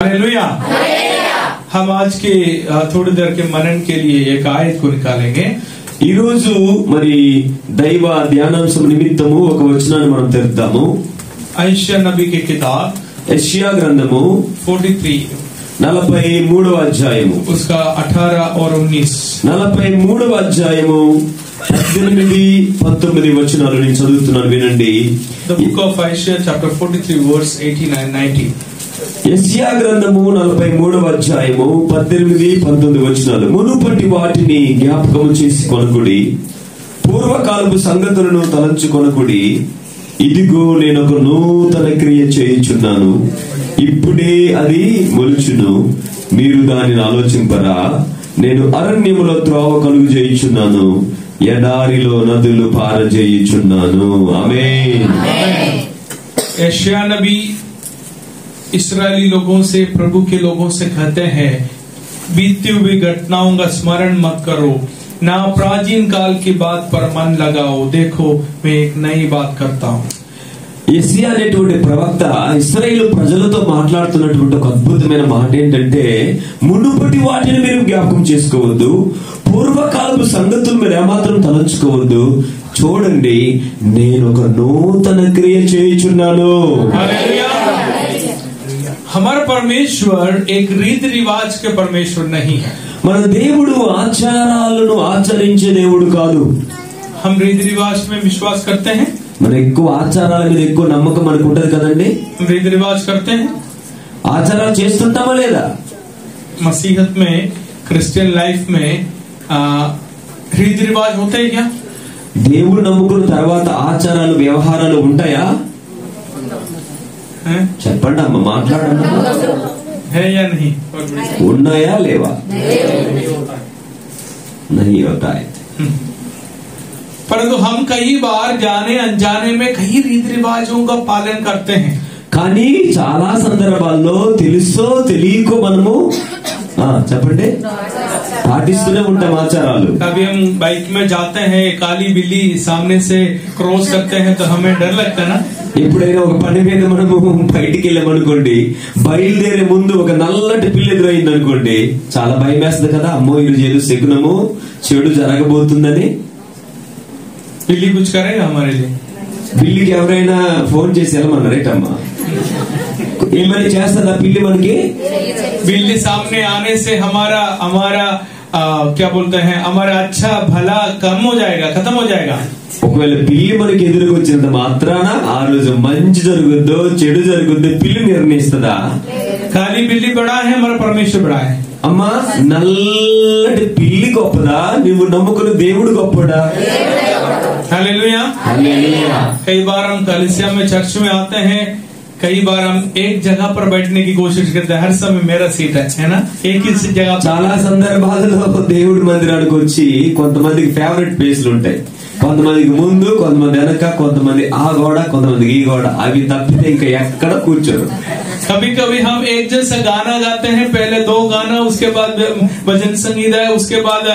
Hallelujah. हम आज के थोड़ी देर के मनन के लिए एक आयत को निकालेंगे। ఈ రోజు మరి దైవ ధ్యానాంశం నిమిత్తము ఒక వచనాన్ని మనం తెరుద్దాము। यशायाह नबी की किताब యెషయా గ్రంథము 43వ అధ్యాయము उसका 18 और 19 43వ అధ్యాయము 18-19 వచనాలు నేను చదువుతున్నాను, వినండి। The book of Isaiah chapter 43 verse 18 and 19। యెషయా గ్రంథము 43వ అధ్యాయము 18-19 వచనాలు। మునుపటి వాటిని జ్ఞాపకము చేసుకొనుకుడి, పూర్వకాలపు సంగతులను తలంచుకొనుకుడి। ఇదిగో నేను ఒక నూతన క్రియ చేయుచున్నాను, ఇప్పుడే అది మొలుచును, మీరు దానిని ఆలోచింపరా? నేను అరణ్యములో త్రోవ కలుగు చేయుచున్నాను, ఎడారిలో నదులు పారజేయుచున్నాను। ఆమేన్। यशायाह नबी इस्राएली लोगों से, प्रभु के लोगों से कहते हैं, बीती हुई घटनाओं का स्मरण मत करो, ना प्राचीन काल की बात पर मन लगाओ, देखो मैं एक नई बात करता हूँ। యెషయా అనేటువంటి ప్రవక్త ఇశ్రాయేలు ప్రజలతో మాట్లాడుతున్నటువంటి ఒక అద్భుతమైన మాట ఏంటంటే, మునుపటి వాటిని మీరు జ్ఞాపకం చేసుకోవద్దు, పూర్వకాలపు సంగతులు మీరు ఏమాత్రం తలంచుకోవద్దు, చూడండి నేను ఒక నూతన క్రియ చేయుచున్నాను। हमारा परमेश्वर एक रीति रिवाज के परमेश्वर नहीं है। మన దేవుడు ఆచారాలను ఆచరించే దేవుడు కాదు। हम रीति रिवाज में विश्वास करते हैं, మన ఎక్కువ ఆచారాల మీద ఎక్కువ నమ్మకం మనకు ఉంటది కదండి। हम रीति रिवाज करते हैं, ఆచారాలు చేస్తుంటామా లేదా? मसीहत में, क्रिश्चियन लाइफ में रीति रिवाज होते हैं क्या? దేవుడు నమ్ముకున్న తర్వాత ఆచారాలు వ్యవహారాలు ఉంటాయా? చెప్పండి అమ్మ, మాట్లాడండి। है या नहीं? ఉన్నాయా లేవా? नहीं होता है। परंतु हम कई बार जाने अनजाने में कई रीति रिवाजों का पालन करते हैं। కానీ చాలా సందర్భాల్లో తెలుసో తెలియకో మనము చెప్పండి పాటిస్తూనే ఉంటాం ఆచారాలు। कभी हम बाइक में जाते हैं, काली बिल्ली सामने से क्रॉस करते हैं तो हमें डर लगता है ना। ఎప్పుడైనా ఒక పని మీద మనము బయటికి వెళ్ళామనుకోండి, బయలుదేరే ముందు ఒక నల్లటి పిల్లి ఎదురైంది అనుకోండి, చాలా భయం వేస్తుంది కదా, అమ్మో ఈరోజు ఏదో శకునము చెడు జరగబోతుందని। बिल्ली कुछ करेगा हमारे लिए? పిల్లికి ఎవరైనా ఫోన్ చేసి వెళ్ళమన్నారేటమ్మా? ఏమని చేస్తుందా పిల్లి మనకి? बिल्ली सामने आने से हमारा क्या बोलते हैं, हमारा अच्छा भला कम हो जाएगा, खत्म हो जाएगा। ఒకవేళ పిల్లి మనకి ఎదురుగా వచ్చినంత మాత్రాన ఆ రోజు మంచి జరుగుద్దో చెడు జరుగుద్దో పిల్లి నిర్ణయిస్తుందా? काली बिल्ली बड़ा है, हमारा परमेश्वर बड़ा है। అమ్మా, నల్లటి పిల్లి గొప్పదా, నువ్వు నమ్ముకున్న దేవుడు గొప్పడా? हालेलुया। कई बार हम कलीसिया में, चर्च में आते हैं, कई बार हम एक जगह पर बैठने की कोशिश करते हैं, हर समय मेरा सीट है ना, एक ही जगह। చాలా సందర్భాలలో దేవుడి మందిరానికి వచ్చి కొంతమందికి ఫేవరెట్ ప్లేస్లు ఉంటాయి, కొంతమందికి ముందు, కొంతమంది వెనక, కొంతమంది ఆ గోడ, కొంతమందికి ఈ గోడ, అవి తప్పితే ఇంకా ఎక్కడ కూర్చోరు। कभी कभी हम एक जैसा गाना गाते हैं, पहले 2 गाना, उसके बाद भजन संगीत है, उसके बाद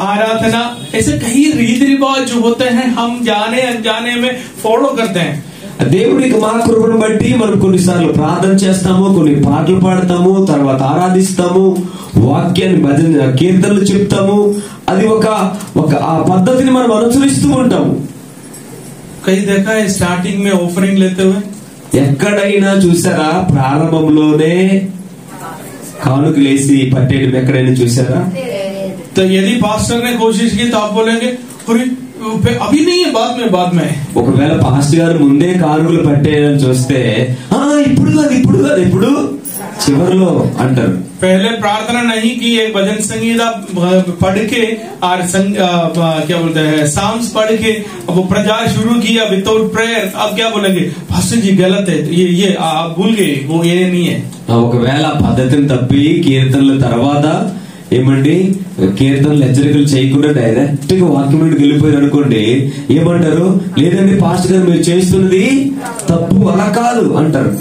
आराधना, ऐसे कई रीति रिवाज जो होते हैं हम जाने अनजाने में फॉलो करते हैं। దేవుడికి మా కృపను బట్టి మనం కొన్నిసార్లు ప్రార్థన చేస్తాము, కొన్ని పాటలు పాడతాము, తర్వాత ఆరాధిస్తాము, వాక్యాన్ని భజన కీర్తనలు చెప్తాము, అది ఒక ఆ పద్ధతిని మనం అనుసరిస్తూ ఉంటాము। कई देखा है स्टार्टिंग में ऑफरिंग लेते हुए, ఎక్కడైనా చూసారా ప్రారంభంలోనే కానుకలేసి పట్టేయడం ఎక్కడైనా చూసారా? तो यदि पास्टर ने कोशिश की तो आप बोलेंगे अभी नहीं है, बाद में। ఒకవేళ పాస్టర్ గారు ముందే కానుకలు పట్టేయాలని చూస్తే ఇప్పుడు కాదు ఇప్పుడు చివరిలో అంటారు। पहले प्रार्थना नहीं की, एक भजन संगीत पढ़ के और क्या बोलते हैं साम्स पढ़ के वो प्रचार शुरू किया विदाउट प्रेयर, अब क्या बोलेंगे, पास्टर जी गलत है, ये आप भूल गए, वो ये नहीं है। ఒకవేళ పద్ధతిని తప్పి కీర్తనల తర్వాత ఏమండి కీర్తనలు హెచ్చరికలు చేయకుండా డైరెక్ట్ గా వాక్యంలోకి వెళ్ళిపోయారు అనుకోండి, ఏమంటారు, లేదండి పాస్టర్ గారు మీరు చేస్తున్నది తప్పు, అలా కాదు అంటారు।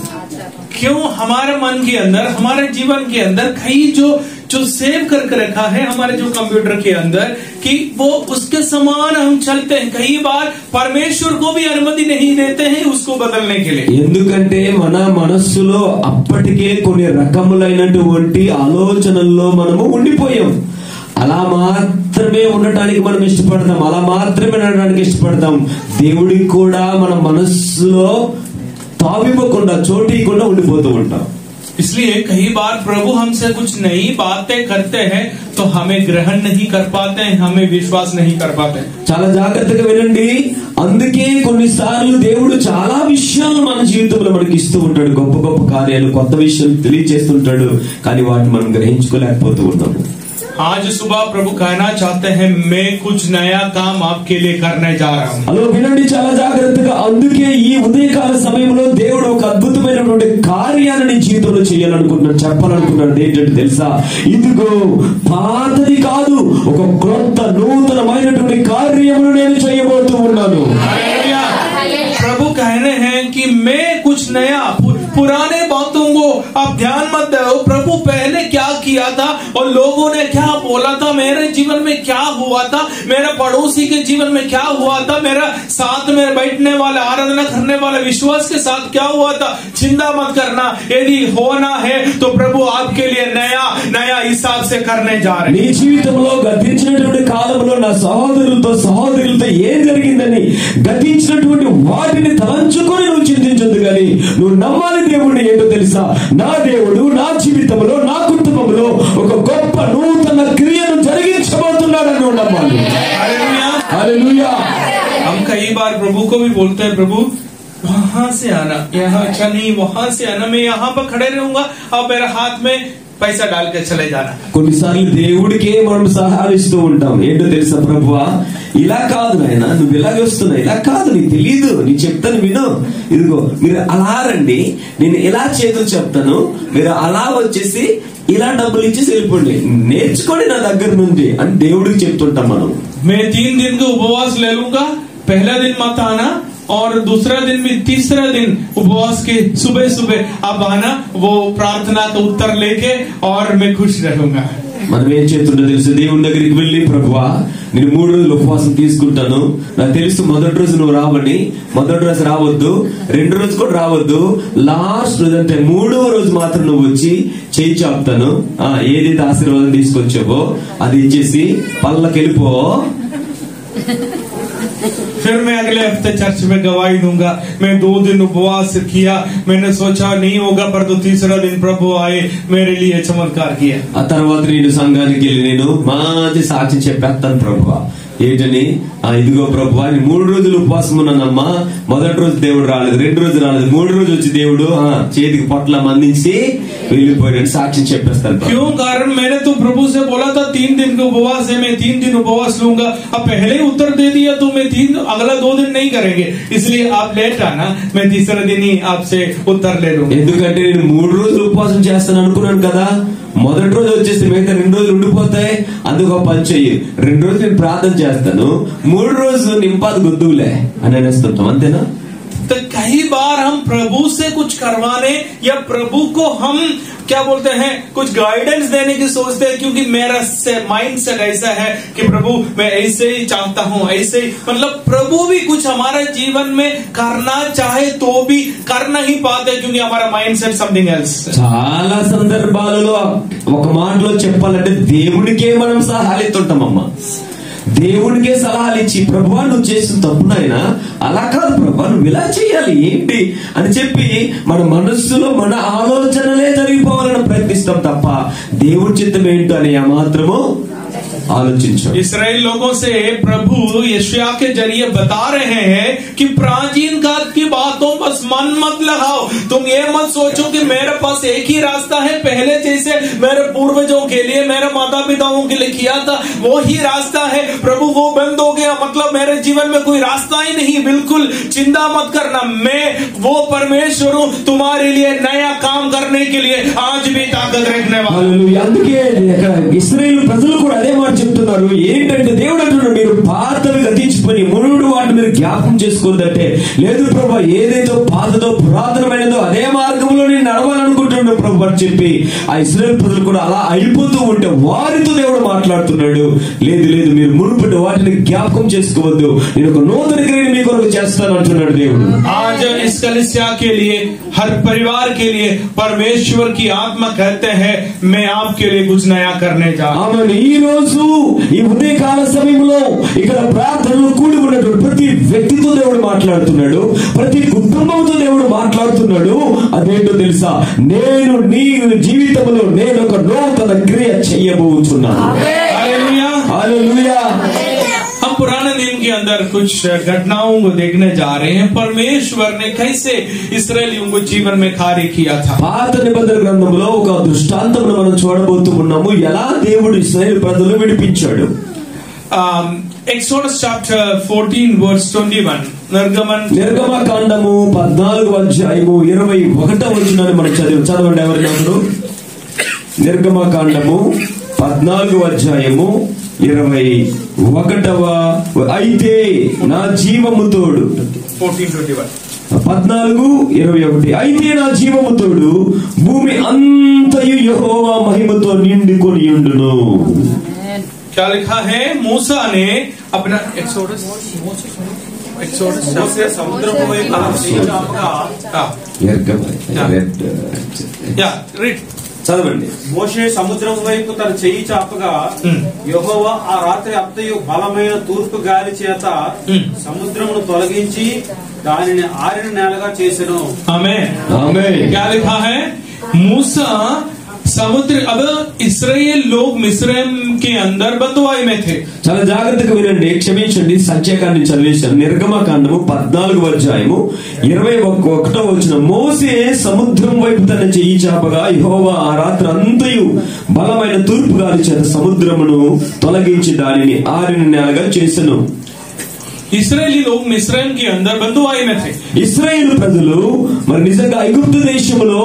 क्यों? हमारे मन के अंदर, हमारे जीवन के अंदर कई जो जो सेव करके रखा है हमारे जो कंप्यूटर के अंदर, कि वो उसके समान हम चलते हैं। कई बार परमेश्वर को भी अनुमति नहीं देते हैं उसको बदलने के लिए। ఎందుకంటే మన మనస్సులో అప్పటికే కొన్ని రకములైనటువంటి ఆలోచనల్లో మనము ఉండిపోయాం. అలా మాత్రమే ఉండటానికి మనం ఇష్టపడతాం, అలా మాత్రమే ఉండడానికి ఇష్టపడతాం. దేవుడికి కూడా మన మనస్సులో తావివ్వకుండా, చోటివ్వకుండా ఉండిపోతూ ఉంటాం. इसलिए कई बार प्रभु हमसे कुछ नई बातें करते हैं तो हमें ग्रहण नहीं कर पाते हैं, हमें विश्वास नहीं कर पाते हैं। చాలా జాగ్రత్తగా వినండి. అందుకే కొన్నిసార్లు దేవుడు చాలా విషయాలు మన జీవితంలో మనకి ఇస్తూ ఉంటాడు, గొప్ప గొప్ప కార్యాలు, కొత్త విషయాలు తెలియజేస్తుంటాడు. కానీ వాటిని మనం గ్రహించుకోలేకపోతూ ఉంటాము. आज सुबह प्रभु कहना चाहते हैं, मैं कुछ नया काम आपके लिए करने जा रहा हूँ। హలో వినండి చాలా జాగ్రత్తగా. అందుకే ఈ ఉదయకాల సమయంలో దేవుడు ఒక అద్భుతమైనటువంటి కార్యాన్ని నీ జీవితంలో చేయాలనుకుంటున్నాడు, చెప్పాలనుకుంటున్నాడు. ఏంటంటే తెలుసా? ఇదిగో పాతది కాదు, ఒక క్రొత్త నూతనమైనటువంటి కార్యమును నేను చేయబోతూ ఉన్నాను. प्रभु कह रहे हैं कि मैं कुछ नया, पुराने बातों को आप ध्यान मत दो। प्रभु पहले क्या किया था और लोगों ने क्या बोला था, मेरे जीवन में क्या हुआ था, मेरे पड़ोसी के जीवन में क्या हुआ था, मेरा साथ में बैठने वाले, आराधना करने वाले विश्वास के साथ क्या हुआ था, चिंता मत करना। यदि होना है तो प्रभु आपके लिए नया नया हिसाब से करने जा रहे हैं। నీ జీవితంలో గతించినటువంటి కాలంలో నా సహోదరులతో ఏం జరిగిందని గతించినటువంటి వాటిని తలంచుకొని నువ్వు చింతించొద్దు, కానీ నువ్వు నమ్మాలి దేవుడిని. ఏంటో తెలుసా? నా దేవుడు నా జీవితంలో, నా కుటుంబంలో ఒక గొప్ప నూతన క్రియను జరిగించబోతున్నాడని నువ్వు నమ్మాలి. హల్లెలూయా. हम कई बार प्रभु को भी बोलते हैं, प्रभु वहां से आना, यहाँ अच्छा नहीं, वहां से आना, मैं यहाँ पर खड़े रहूंगा, अब मेरे हाथ में पैसा डाल के चले जाना। కొన్నిసార్లు దేవుడికే మనం సహాయం ఇస్తూ ఉంటాం. ఏంటో తెలుసా? ప్రభువా ఇలా కాదు నాయన, నువ్వు ఇలాగే వస్తున్నావు, ఇలా కాదు, నీకు తెలీదు, నీ చెప్తాను విను, ఇదిగో మీరు అలా రండి, నేను ఇలా చేతులు చెప్తాను, మీరు అలా వచ్చేసి ఇలా డబ్బులు ఇచ్చేసి వెళ్ళిపోండి, నేర్చుకోండి నా దగ్గర నుండి అని దేవుడికి చెప్తుంటాం మనం. मैं 3 दिन का उपवास ले लूंगा, पहला दिन मत आना और दूसरा दिन भी, तीसरा दिन उपवास के सुबह सुबह आप आना, वो प्रार्थना का उत्तर लेके, और मैं खुश रहूंगा। మనం ఏం చేస్తుంటో తెలుసు? దేవుని దగ్గరికి వెళ్ళి, ప్రభువా నేను 3 రోజులు ఉపవాసం తీసుకుంటాను, నాకు తెలుసు మొదటి రోజు నువ్వు రావని, మొదటి రోజు రావద్దు, 2 రోజు కూడా రావద్దు, లాస్ట్ రోజు అంటే 3వ రోజు మాత్రం నువ్వు వచ్చి చేయి చాపుతాను, ఏదైతే ఆశీర్వాదం తీసుకొచ్చావో అది ఇచ్చేసి పళ్ళకి వెళ్ళిపో. फिर मैं अगले हफ्ते चर्च में गवाही दूंगा, मैं 2 दिन उपवास किया, मैंने सोचा नहीं होगा, पर तो तीसरा दिन प्रभु आए, मेरे लिए चमत्कार किया। ఆ తర్వాత నేను సంఘానికి వెళ్ళి నేను మంచి సాక్షి చెప్పేస్తాను, ప్రభువా ఏంటని, ఇదిగో ప్రభువా నేను 3 రోజులు ఉపవాసం ఉన్నానమ్మా, మొదటి రోజు దేవుడు రాలేదు, 2 రోజులు రాలేదు, 3 రోజు వచ్చి దేవుడు చేతికి పొట్ల అందించి వెళ్ళిపోయాడు సాక్ష్యం చెప్పేస్తాను. क्यों? कारण मैंने तो प्रभु से बोला था 3 दिन का उपवास है, मैं 3 दिन उपवास लूंगा, अब पहले ही उत्तर दे दिया तो मैं अगला 2 दिन नहीं करेंगे, इसलिए आप लेट आना, मैं तीसरा दिन ही आपसे उत्तर ले लूंगा। ఎందుకంటే నేను 3 రోజులు ఉపవాసం చేస్తాను అనుకున్నాను కదా, మొదటి రోజు వచ్చేసి మిగతా 2 రోజులు ఉండిపోతాయి, అందుకు పని చెయ్యి, 2 రోజులు నేను ప్రార్థన చేస్తాను, 3 రోజులు నింపాది గుద్దులే అని అనేస్తుంటాం, అంతేనా? तो कई बार हम प्रभु से कुछ करवाने या प्रभु को हम क्या बोलते हैं कुछ गाइडेंस देने की सोचते हैं, क्योंकि मेरा माइंड सेट ऐसा है कि प्रभु मैं ऐसे ही चाहता हूँ, ऐसे ही, मतलब प्रभु भी कुछ हमारे जीवन में करना चाहे तो भी कर नहीं पाते, क्योंकि हमारा माइंड सेट समथिंग एल्स। చాలా సందర్భాలలో ఒక మాటలో చెప్పాలంటే దేవుడికే మనం సలహాలు ఇస్తుంటామమ్మా, దేవుడికే సలహాలు ఇచ్చి, ప్రభువా నువ్వు చేసిన తప్పునైనా అలా కాదు ప్రభువా నువ్వు ఇలా చేయాలి ఏంటి అని చెప్పి మన మనస్సులో మన ఆలోచనలే జరిగిపోవాలని ప్రయత్నిస్తాం తప్ప దేవుడి చిత్తం ఏంటో అని ఏమాత్రము आलोचिंचो। इस्राएल लोगों से प्रभु यशायाह के जरिए बता रहे हैं कि प्राचीन काल की बातों पर मन मत लगाओ। तुम ये मत सोचो कि मेरे पास एक ही रास्ता है, पहले जैसे मेरे पूर्वजों के लिए, मेरे माता पिताओं के लिए किया था वो ही रास्ता है, प्रभु वो बंद हो गया, मतलब मेरे जीवन में कोई रास्ता ही नहीं। बिल्कुल चिंता मत करना, मैं वो परमेश्वर हूँ तुम्हारे लिए नया काम करने के लिए आज भी ताकत रखने वाला। అందుకే ఇశ్రాయేలు ప్రజలు కూడా అదే మాట చెప్తున్నారు, ఏంటంటే దేవుడు అంటున్నాడు మీరు పాతవి గతించిపోయి మునుడు వాటిని మీరు జ్ఞాపకం చేసుకోవద్దంటే, లేదు ప్రభు ఏదైతే పాతదో పురాతనమైనదో అదే మార్గంలో నేను నడవాలనుకుంటున్నాను ప్రభు అని చెప్పి ఆ ఇశ్రాయేలు ప్రజలు కూడా అలా అయిపోతూ ఉంటే వారితో దేవుడు మాట్లాడుతున్నాడు, లేదు లేదు మీరు మునుపటి వాటిని జ్ఞాపకం చేసుకోవద్దు, నేను ఒక నూతన క్రియను మీ కొరకు చేస్తాను అంటున్నాడు దేవుడు. आज इस कलीसिया के लिए, हर परिवार के लिए परमेश्वर की आत्मा कहते हैं मैं आपके लिए कुछ नया करने जा रहा हूं. ఈ రోజు ఈ ఉదయకాల సమయంలో ఇక్కడ ప్రార్థనలు కూడి ఉన్నటువంటి ప్రతి వ్యక్తితో దేవుడు మాట్లాడుతున్నాడు, ప్రతి కుటుంబంతో దేవుడు మాట్లాడుతున్నాడు. అదేంటో తెలుసా, నేను నీ జీవితంలో నేను ఒక నూతన క్రియ చేయబోతున్నాను. हालेलुया. హల్లెలూయా. हम पुराने नियम के अंदर कुछ घटनाओं को देखने जा रहे हैं, परमेश्वर ने कैसे इस्राएलियों को जीवन में कार्य किया था. పాత నిబంధన గ్రంథంలో ఒక దృష్టాంతమును మనం చూడబోతూ ఉన్నాము, ఎలా దేవుడు ఇశ్రాయేలు ప్రజలను విడిపించాడు. Exodus chapter 14 verse 21. నిర్గమకాండము 14వ అధ్యాయము 21వ వచనాన్ని మనం చదవండి ఎవరినప్పుడు. నిర్గమకాండము 14వ అధ్యాయము 21వ. అయితే నా జీవము తోడు 14:21 అయితే నా జీవము తోడు భూమి అంతయు యెహోవా మహిమతో నిండుకొని ఉండును. क्या लिखा है? मूसा ने अपना एक्सोडस समुद्रపు వైపు చదవండి. మోషే సముద్రం వైపు తన చెయ్యి చాపగా యెహోవా ఆ రాత్రి అంతయు బలమైన తూర్పు గాలి చేత సముద్రమును తొలగించి దానిని ఆరిన నేలగా చేసెను. आमीन. आमीन. क्या लिखा है? मूसा समुद्र, अब इस्राएल लोग मिस्रैम के अंदर बंदुआई में थे. చాలా జాగ్రత్తగా వినండి, క్షమించండి, సంఖ్యాకాండం చదివేశాను. నిర్గమకాండము 14వ అధ్యాయము 21వ వచనం. మోసే సముద్రం వైపు తన చెయ్యి చాపగా యెహోవా ఆ రాత్రి అంతయు బలమైన తూర్పు గాలి చేత సముద్రమును తొలగించి దానిని ఆరిన నేలగా చేసెను. ఇస్రాయేలీ లోग మిస్రैम के अंदर बंदुआई में थे. ఇశ్రాయేలు ప్రజలు మరి నిజంగా ఐగుప్తు దేశంలో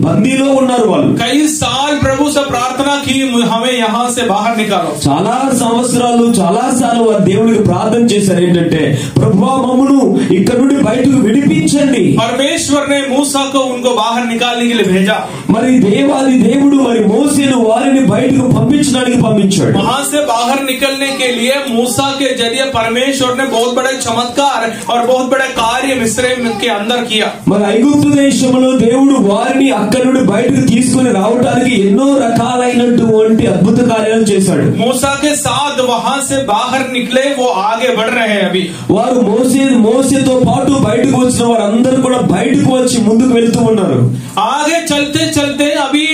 బందీలో ఉన్నారు. వాళ్ళు कई साल प्रभु से प्रार्थना की हमें यहाँ से बाहर निकालो. చాలా సంవత్సరాలు చాలా సార్లు వారు దేవునికి ప్రార్థన చేశారు. ఏంటంటే ప్రభువా మమ్మును ఇక్కడ నుండి బయటకు విడిపించండి. परमेश्वर ने मूसा को उनको बाहर निकालने के लिए भेजा. మరి దేవాది దేవుడు మరి మోసేను వారిని బయటకు పంపించడానికి పంపించాడు. वहां से बाहर निकलने के लिए मूसा के जरिए परमेश्वर ने बहुत बड़े चमत्कार और बहुत बड़े कार्य मिस्रैम के अंदर किया. మరి ఐగుప్తు దేశంలో దేవుడు వారిని అక్కడి నుండి బయటకు తీసుకుని రావడానికి ఎన్నో రకాలైనటువంటి అద్భుత కార్యాలు చేశాడు. मूसा के साथ वहां से बाहर निकले, वो आगे बढ़ रहे हैं. अभी వారు మోసేతో పాటు బయటకు వచ్చిన వారందరూ కూడా బయటకు వచ్చి ముందుకు వెళ్తూ ఉన్నారు. आगे चलते चलते अभी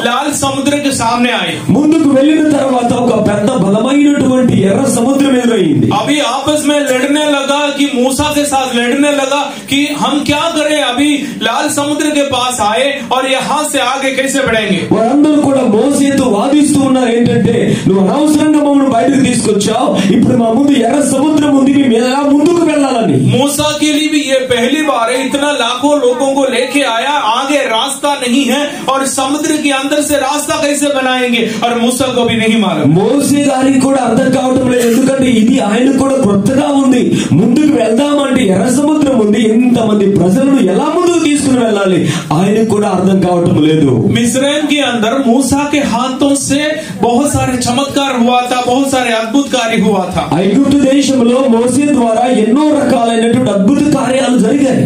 लाल समुद्र के सामने आए. ముందుకు వెళ్ళిన తర్వాత ఒక పెద్ద బలమైనటువంటి ఎర్ర సముద్రం ఎదురైంది. अभी आपस में लड़ने लगा कि मूसा के साथ लड़ने लगा कि हम क्या करें. अभी लाल समुद्र के पास आए और यहाँ से आगे कैसे बढ़ेंगे. వారందరూ కూడా మోసేతో వాదిస్తూ ఉన్నారు. ఏంటంటే నువ్వు అనవసరంగా మమ్మల్ని బయటకు తీసుకొచ్చావు, ఇప్పుడు మా ముందు ఎర్ర సముద్రం ఉంది, మేము ఎలా ముందుకు వెళ్ళాలని. मूसा के लिए भी ये पहली बार है, इतना लाखों लोगों को लेके आया, आगे रास्ता नहीं है और समुद्र के अंदर से रास्ता कैसे बनाएंगे, और मूसा को भी नहीं मालूम. మోసే గారికి కూడా అర్థం కావటం లేదు, ఎందుకంటే ఇది ఆయన కూడా కొత్తగా ఉంది. ముందుకు వెళ్దామంటే ఎర్ర సముద్రం ఉంది, ఇంతమంది ప్రజలను ఎలా ముందుకు తీసుకుని వెళ్ళాలి ఆయనకు కూడా అర్థం కావటం లేదు. मिस्रैम के अंदर मूसा के हाथों से बहुत सारे चमत्कार हुआ था, बहुत सारे अद्भुत कार्य हुआ था. ఐగుప్తు దేశంలో మోసే ద్వారా ఎన్నో రకాలైనటువంటి అద్భుత కార్యాలు జరిగాయి.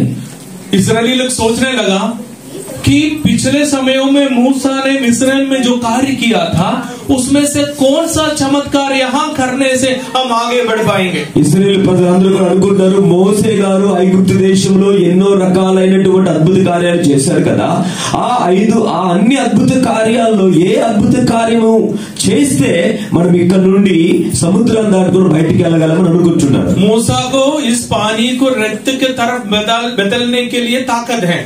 इस्राएली लोग सोचने लगा कि पिछले समयों में मूसा ने मिस्रैम में जो कार्य किया था उसमें से कौन सा चमत्कार यहाँ करने से हम आगे बढ़ पाएंगे. ఇశ్రాయేలు ప్రజలందరూ కూడా అనుకుంటారు, మోసే గారు ఐగుప్తు దేశంలో ఎన్నో రకాలైనటువంటి అద్భుత కార్యాలు చేశారు కదా, ఆ అన్ని అద్భుత కార్యాల్లో ఏ అద్భుత కార్యము చేస్తే మనం ఇక్కడ నుండి సముద్రం దాటుకుని బయటికి వెళ్ళగలమని అనుకుంటున్నారు. मूसा को इस पानी को रक्त के तरफ बदलने के लिए ताकत है.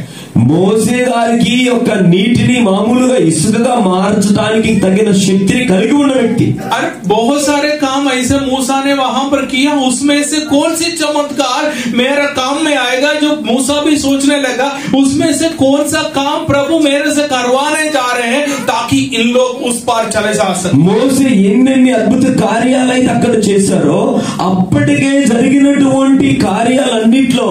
మోసే గారికి ఒక నీటిని మామూలుగా ఇసుకగా మార్చడానికి తగిన శక్తిని కలిగి ఉన్న వ్యక్తి. और बहुत सारे काम ऐसे मूसा ने वहां पर किया, उसमें से कौन सी चमत्कार मेरा काम में आएगा. जो मूसा भी सोचने लगा उसमें से कौन सा काम प्रभु मेरे से करवाने जा रहे हैं ताकि इन लोग उस पार चले जा सकते। మోసే ఎన్నెన్ని అద్భుత కార్యాలైతే అక్కడ చేశారో అప్పటికే జరిగినటువంటి కార్యాలన్నిట్లో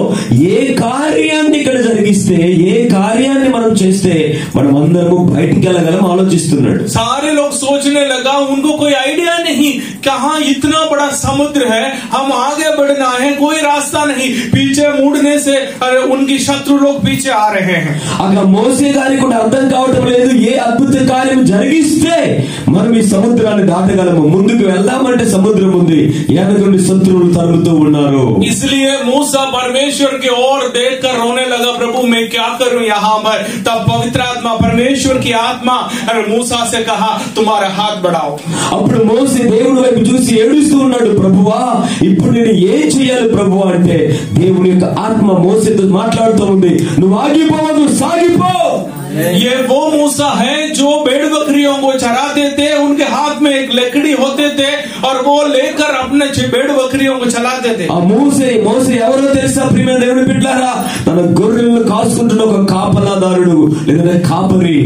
ఏ కార్యాన్ని ఇక్కడ జరిగిస్తే, ఏ కార్యాన్ని మనం చేస్తే మనం అందరము బయటికి వెళ్ళగలం ఆలోచిస్తున్నాడు. सारे लोग सोचने लगा, उनको कोई आइडिया नहीं, कहाँ इतना बड़ा समुद्र है, हम आगे बढ़ना है, कोई रास्ता नहीं, पीछे मुड़ने से उनकी शत्रु लोग पीछे आ रहे हैं। అక్కడ మోసే గారికి కూడా అర్థం కావటం లేదు, ఏ అద్భుత కార్యం జరిగిస్తే మనం ఈ సముద్రాన్ని దాటగలము, ముందుకు వెళ్దామంటే సముద్రం ఉంది, వెనక శత్రువులు తరుముతూ ఉన్నారు. इसलिए मूसा परमेश्वर की ओर देखकर रोने लगा, प्रभु मैं क्या करूं यहाँ पर। तब पवित्र आत्मा, परमेश्वर की आत्मा मूसा से कहा, तुम्हारा हाथ बढ़ाओ। అప్పుడు మోసే దేవుడి వైపు చూసి ఏడుస్తూ ఉన్నాడు, ప్రభువా ఇప్పుడు నేను ఏం చేయాలి ప్రభువా అంటే దేవుని యొక్క ఆత్మ మోసేతో మాట్లాడుతూ ఉంది, నువ్వు ఆగిపోవద్దు, సాగిపో. ये वो मूसा है जो भेड़ बकरियों को चराते थे, उनके हाथ में एक लकड़ी होते थे और वो लेकर अपने भेड़ बकरियों को चलाते थे। ఆ మోసే ఎవరో తెలుసా ప్రియమైన దేవుని బిడ్డలారా, తన గొర్రెలను కాసుకుంటున్న ఒక కాపలాదారుడు లేదా కాపరి.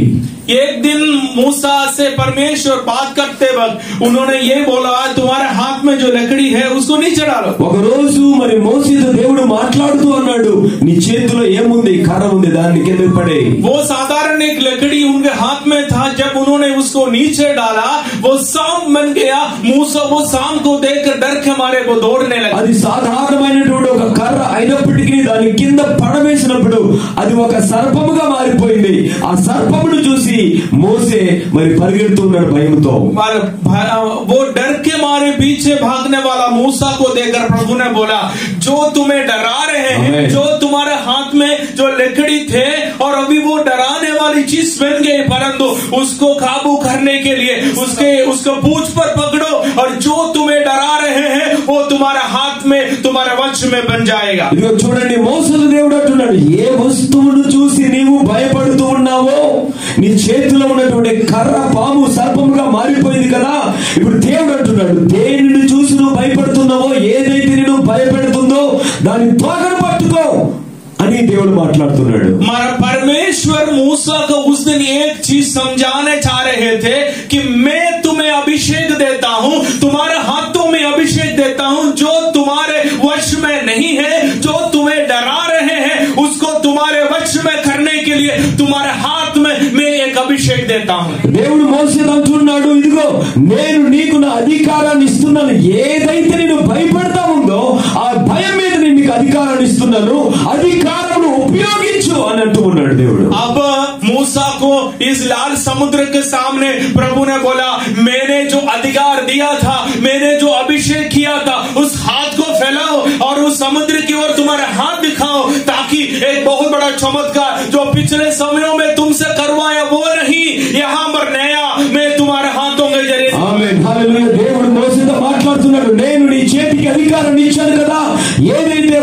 एक दिन मूसा से परमेश्वर बात करते वक्त उन्होंने ये बोला, तुम्हारे हाथ में जो लकड़ी है उसको नीचे डालो। ఒక రోజు మరి మోసేతో దేవుడు మాట్లాడుతూ అన్నాడు, నీ చేతిలో ఏముంది, కర్ర ఉంది, దాన్ని కింద పడే. वो साधारण एक लकड़ी उनके हाथ में था, जब उन्होंने उसको नीचे डाला वो सांप बन गया। मूसा वो सांप को देखकर डर के मारे वो दौड़ने लगा। అది సాధారణమైనటువంటి ఒక కర్ర అయినప్పటికీ దాని కింద పడవేసినప్పుడు అది ఒక సర్పముగా మారిపోయింది. ఆ సర్పమును చూసి మోసే మరి పరిగెడుతున్నాడు భయంతో. वो डर के मारे पीछे भागने वाला मूसा को देखकर प्रभु ने बोला, जो तुम्हें डरा रहे हैं, जो तुम्हारे हाथ में जो लकड़ी थे और अभी वो डराने वाली चीज बन गई, परंतु उसको काबू करने के लिए उसको पूंछ पर पकड़ो और जो तुम्हें डरा रहे हैं वो तुम्हारे हाथ में, तुम्हारे वश में बन जाएगा। ఇదిగో చూడండి, మోసే దేవుడు అంటున్నాడు, ఏ వస్తువును చూసి నీవు భయపడుతూ ఉన్నావో, నీ చేతిలో ఉన్నటువంటి కర్ర పాము సర్పముగా మారిపోయింది కదా. ఇప్పుడు దేవుడు అంటున్నాడు, దేనిని చూసి నువ్వు భయపడుతున్నావో, ఏదైతే నువ్వు భయపెడుతుందో దాన్ని తోకను పట్టుకో అని దేవుడు మాట్లాడుతున్నాడు. परमेश्वर मूसा को उस दिन एक चीज समझाने चाह रहे थे कि मैं तुम्हें अभिषेक देता हूँ, तुम्हारे हाथों में अभिषेक देता हूँ, जो तुम्हारे वश में नहीं है, जो तुम्हें डरा रहे हैं उसको तुम्हारे वश में करने के लिए तुम्हारे हाथ में मैं एक अभिषेक देता हूँ। దేవుడు మోసేతో అంటున్నాడు, ఇదిగో నేను నీకు నా అధికారాన్ని ఇస్తున్నాను, ఏదైతే నేను భయపడతా ఉందో ఆ భయం మీద నేను నీకు అధికారాన్ని ఇస్తున్నాను, అధికారమును ఉపయోగించు అని అంటూ ఉన్నాడు దేవుడు. अब मूसा को इस लाल समुद्र के सामने प्रभु ने बोला, मैंने जो अधिकार दिया था, मैंने जो अभिषेक किया था, उस हाथ को फैलाओ और उस समुद्र की ओर तुम्हारे हाथ दिखाओ, ताकि एक बहुत बड़ा चमत्कार जो पिछले समयों में तुमसे करवाया वो नहीं, यहाँ पर नया मैं तुम्हारे हाथों के जरिए। ఆమేన్, హల్లెలూయా. దేవుడు మోసేతో మాట్లాడుతున్నాడు, నేను నీ చేతికి అధికారాన్ని ఇచ్చాను కదా, ఏదైతే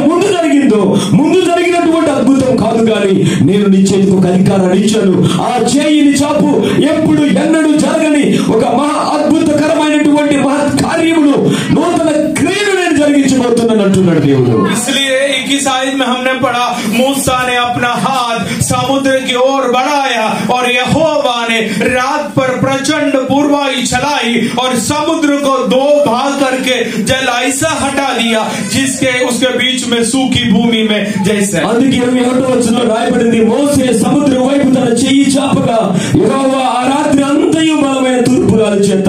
ముందు జరిగినటువంటి అద్భుతం కాదు కానీ నేను నీ చేతికి ఒక అధికారాన్ని ఇచ్చాను. ఆ చేయిని చాపు, ఎప్పుడు ఎన్నడూ జరగని ఒక మహా అద్భుతకరమైనటువంటి మహత్ కార్యములు, నూతన క్రియలు నేను జరిగించబోతున్నాను అంటున్నాడు దేవుడు. इसलिए 21 आयत में हमने पढ़ा, मूसा ने अपना हाथ समुद्र की ओर बढ़ाया और यहोवा ने रात पर प्रचंड पूर्वाई चलाई और समुद्र को दो भाग करके जल ऐसा हटा दिया जिसके उसके बीच में सूखी भूमि में जैसे। అందుకే 21వ వచనంలో రాయబడింది, మోసే సముద్రం వైపు తన చెయ్యి చాపగా యెహోవా ఆ రాత్రి అంతయు బలమైన తూర్పుగాలి చేత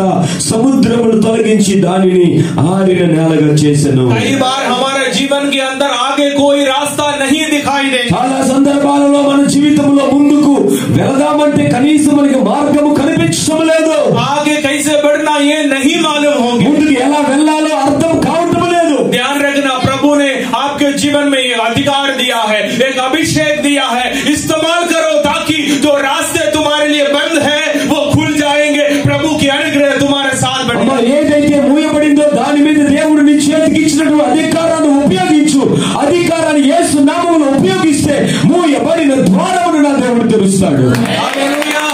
సముద్రమును తొలగించి దానిని ఆరిన నేలగా చేసెను. कई बार हमारे जीवन के अंदर आगे कोई रास्ता नहीं दिखाई दे। చాలా సందర్భాలలో మన జీవితంలో ముందుకు వెళదామంటే కనీసం మనకి మార్గము కనిపించడం లేదు. आगे कैसे बढ़ना ये नहीं मालूम होगा, ముందుకు ఎలా వెళ్ళాలో అర్థం కావటం లేదు. ध्यान रखना, प्रभु ने आपके जीवन में एक अधिकार दिया है, एक अभिषेक दिया है, इस्तेमाल करो ताकि जो रास्ते तुम्हारे लिए बंद है वो खुल जाएंगे, प्रभु की अनुग्रह तुम्हारे साथ बढ़ेगा। ఏదైతే మూయబడిందో దాని మీద దేవుడు నీ చేతికి ఇచ్చినటువంటి అధికారాన్ని ఉపయోగించు. అధికారాన్ని యేసు నామములో ఉపయోగిస్తే మూయబడిన ద్వారమును నా దేవుడు తెరుస్తాడు. हालेलुया।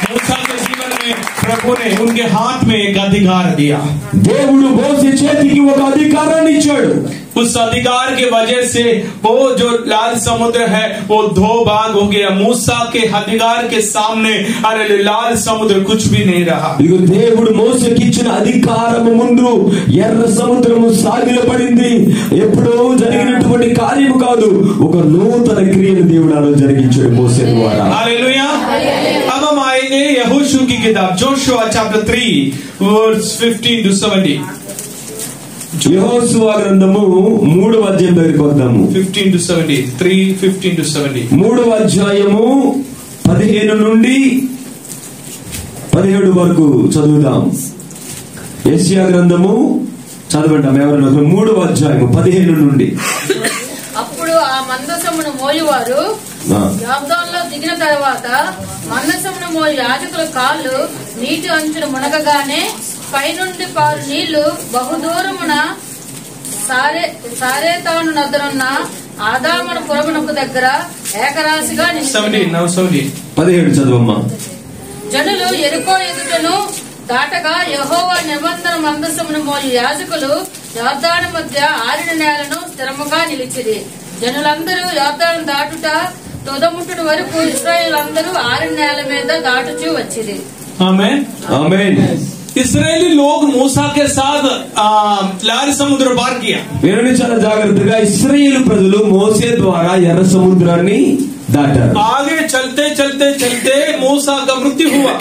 मूसा के जीवन में प्रभु ने उनके हाथ में एक अधिकार दिया। దేవుడు మోసే చేతికి ఒక అధికారాన్ని ఇచ్చాడు. उस अधिकार के वजह से वो जो लाल समुद्र है वो 2 भाग हो गया। मूसा के अधिकार के सामने अरे लाल समुद्र कुछ भी नहीं रहा। దేవుడు మోసేకి ఇచ్చిన అధికారము ముందు ఎర్ర సముద్రము సాగిలపడింది. ఎప్పుడో జరిగినటువంటి కార్యము కాదు, ఒక నూతన క్రియను దేవుడు అలా జరిగించాడు మోసే ద్వారా। हालेलुया। अब हम आएंगे यहोशू की किताब जोशुआ चैप्टर 3 वर्स 15 to 17। యెహోషువ గ్రంథము 3వ అధ్యాయం దగ్గరికి వద్దాము। 15 to 17 3:15 to 17 3వ అధ్యాయము 15 నుండి 17 వరకు చదువుదాం। యెషయా గ్రంథము చదవండి ఎవరైనా 3వ అధ్యాయము 15 నుండి। అప్పుడు ఆ మందసమును మోయువారు యోర్దానులో దిగిన తర్వాత మందసమును మోయు యాజకుల కాళ్ళు నీటి అంచున మునగగానే పైనుండి పారు నీళ్లు బహుదూరమున సారేతాను నదునున్న ఆదామున పురమునకు దగ్గర ఏకరాశిగా 17 చదవమ్మా। జనులు యెరికో ఎదుటను దాటగా యెహోవా నిబంధన మందసమును మోయు యాజకులు యోర్దాను మధ్య ఆరిన నేలను స్థిరముగా నిలిచిరి। జనులందరూ యోర్దాను దాటుట తొదముట్టుడు వరకు ఇశ్రాయేలందరూ ఆరిన నేల మీద దాటుచూ వచ్చిరి। आमीन आमीन। इस्राएली लोग मूसा के साथ लाल समुद्र पार किया। వీరిని చాలా జాగ్రత్తగా ఇశ్రాయేలు ప్రజలు మోసే ద్వారా ఎర్ర సముద్రాన్ని దాటారు। आगे चलते चलते चलते मूसा का मृत्यु हुआ।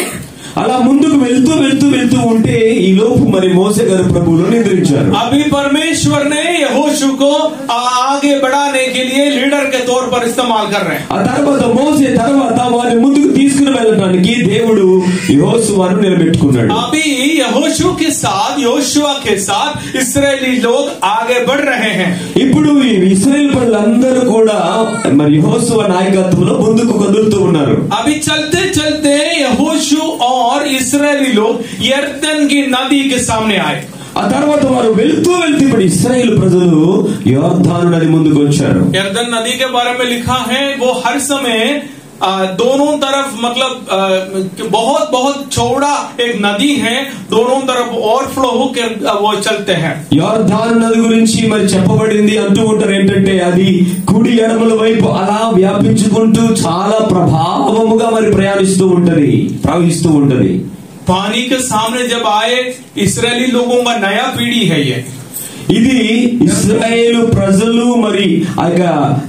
అలా ముందుకు వెళ్తూ వెళ్తూ వెళ్తూ ఉంటే ఈ లోపు మరి మోసే గారు ప్రభువును నిద్రించారు। अभी परमेश्वर ने यहोशू को आगे बढ़ाने के लिए लीडर के तौर पर इस्तेमाल कर रहे हैं। ఆ తర్వాత మోసే తర్వాత వారిని ముందుకు తీసుకుని వెళ్ళడానికి దేవుడు యెహోషువను నిలబెట్టుకున్నాడు। अभी यहोशू के साथ योशुआ के साथ इस्राएली लोग आगे बढ़ रहे हैं। ఇప్పుడు ఇశ్రాయేల్ ప్రజలందరూ కూడా మరి యెహోషువ నాయకత్వంలో ముందుకు కదులుతూ ఉన్నారు। अभी चलते चलते यहोशू और इस्राएली लोग यरदन की नदी के सामने आए। ఆ తర్వాత వారు వెళ్తూ వెళ్తూ ఇప్పుడు ఇశ్రాయేల్ ప్రజలు యోర్దాను నది ముందుకు వచ్చారు। यरदन नदी के बारे में लिखा है वो हर समय दोनों तरफ मतलब बहुत बहुत चौड़ा एक नदी है, दोनों तरफ ओवरफ्लो होकर वो चलते हैं। యోర్దాను నది గురించి మరి చెప్పబడింది అంటూ ఉంటారు ఏంటంటే అది కుడి ఎడమల వైపు అలా వ్యాపించుకుంటూ చాలా ప్రభావముగా మరి ప్రవహిస్తూ ఉంటది। पानी के सामने जब आए इस्राएली लोगों का नया पीढ़ी है ये। ఇది ఇశ్రాయేలు ప్రజలు మరి ఆ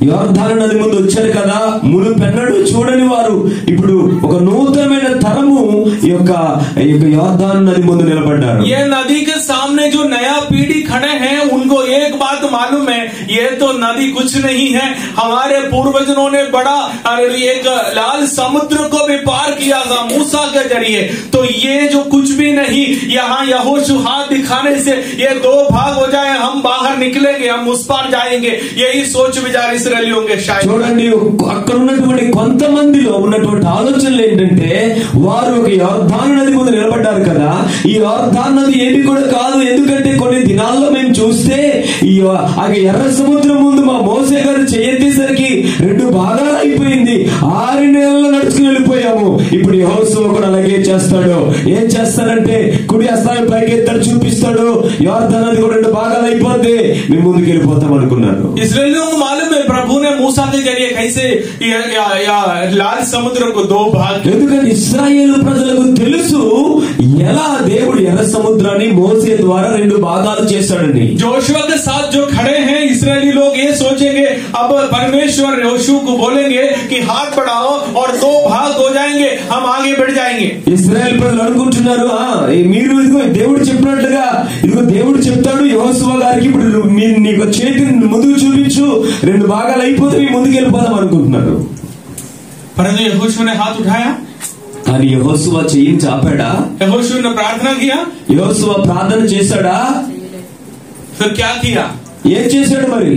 యోర్దాను నది ముందు వచ్చారు కదా, మునుపెన్నడూ చూడని వారు ఇప్పుడు ఒక నూతనమైన తరము ఈ యొక్క యోర్దాను నది ముందు నిలబడ్డారు। ये नदी के सामने जो नया पीढ़ी खड़े हैं उनको एक बात मालूम है, ये तो नदी कुछ नहीं है, हमारे पूर्वजों ने बड़ा एक लाल समुद्र को भी पार किया था मूसा के जरिए, तो ये जो कुछ भी नहीं, यहाँ यहोशू हाथ दिखाने से ये 2 भाग हो जाए, हम बाहर निकलेंगे, हम उस पार जाएंगे, यही सोच विचार इस्राएलियों के शायद। చూడండి అక్కడ ఉన్నటువంటి కొంతమందిలో ఉన్నటువంటి ఆలోచనలు ఏంటంటే వారు ఒక యోర్దాను నది ముందు నిలబడ్డారు కదా, ఈ యోర్దాను నది ఏది కూడా కాదు, ఎందుకంటే కొన్ని దినాల్లో మేము చూస్తే ఈ ఎర్ర సముద్రం ముందు మా మోసే గారు చేయెత్తేసరికి 2 భాగాలు అయిపోయింది, 6 నెలలు నడుచుకుని వెళ్ళిపోయాము। ఇప్పుడు యెహోషువ కూడా అలాగే చేస్తాడు। ఏం చేస్తాడంటే కుడి హస్తాన్ని పైకి ఎత్తాడు, చూపిస్తాడు, యోర్దాను నది కూడా 2 భాగాలు అయిపోద్ది, మేము ముందుకు వెళ్ళిపోతాం అనుకున్నారు। इस्राएलियों को मालूम है प्रभु ने मूसा के जरिए कैसे लाल समुद्र को 2 भाग। ఎందుకంటే ఇశ్రాయేలు ప్రజలకు తెలుసు ఎలా దేవుడు ఎర్ర సముద్రాన్ని మోసే ద్వారా 2 భాగాలు చేశాడని। जोशुआ के साथ जो खड़े हैं इस्राएली लोग ये सोचेंगे, अब परमेश्वर योशुआ को बोलेंगे कि हाथ बढ़ाओ और 2 भाग हो जाएंगे, हम आगे बढ़ जाएंगे। ఇశ్రాయేల్ ప్రజలు అనుకుంటున్నారు మీరు ఇదిగో దేవుడు చెప్పినట్లుగా ఇదిగో దేవుడు చెప్తాడు యెహోషువ గారికి ఇప్పుడు నీకు చేతిని ముందుకు చూపించు, 2 భాగాలు అయిపోతే మేము ముందుకు వెళ్ళిపోదాం అనుకుంటున్నారు। परंतु यहोशू ने हाथ उठाया, కానీ యెహోషువ చెయ్యిని చాపాడా? यहोशू ने प्रार्थना किया, యెహోషువ ప్రార్థన చేశాడా? फिर क्या किया? ఏం చేశాడు మరి?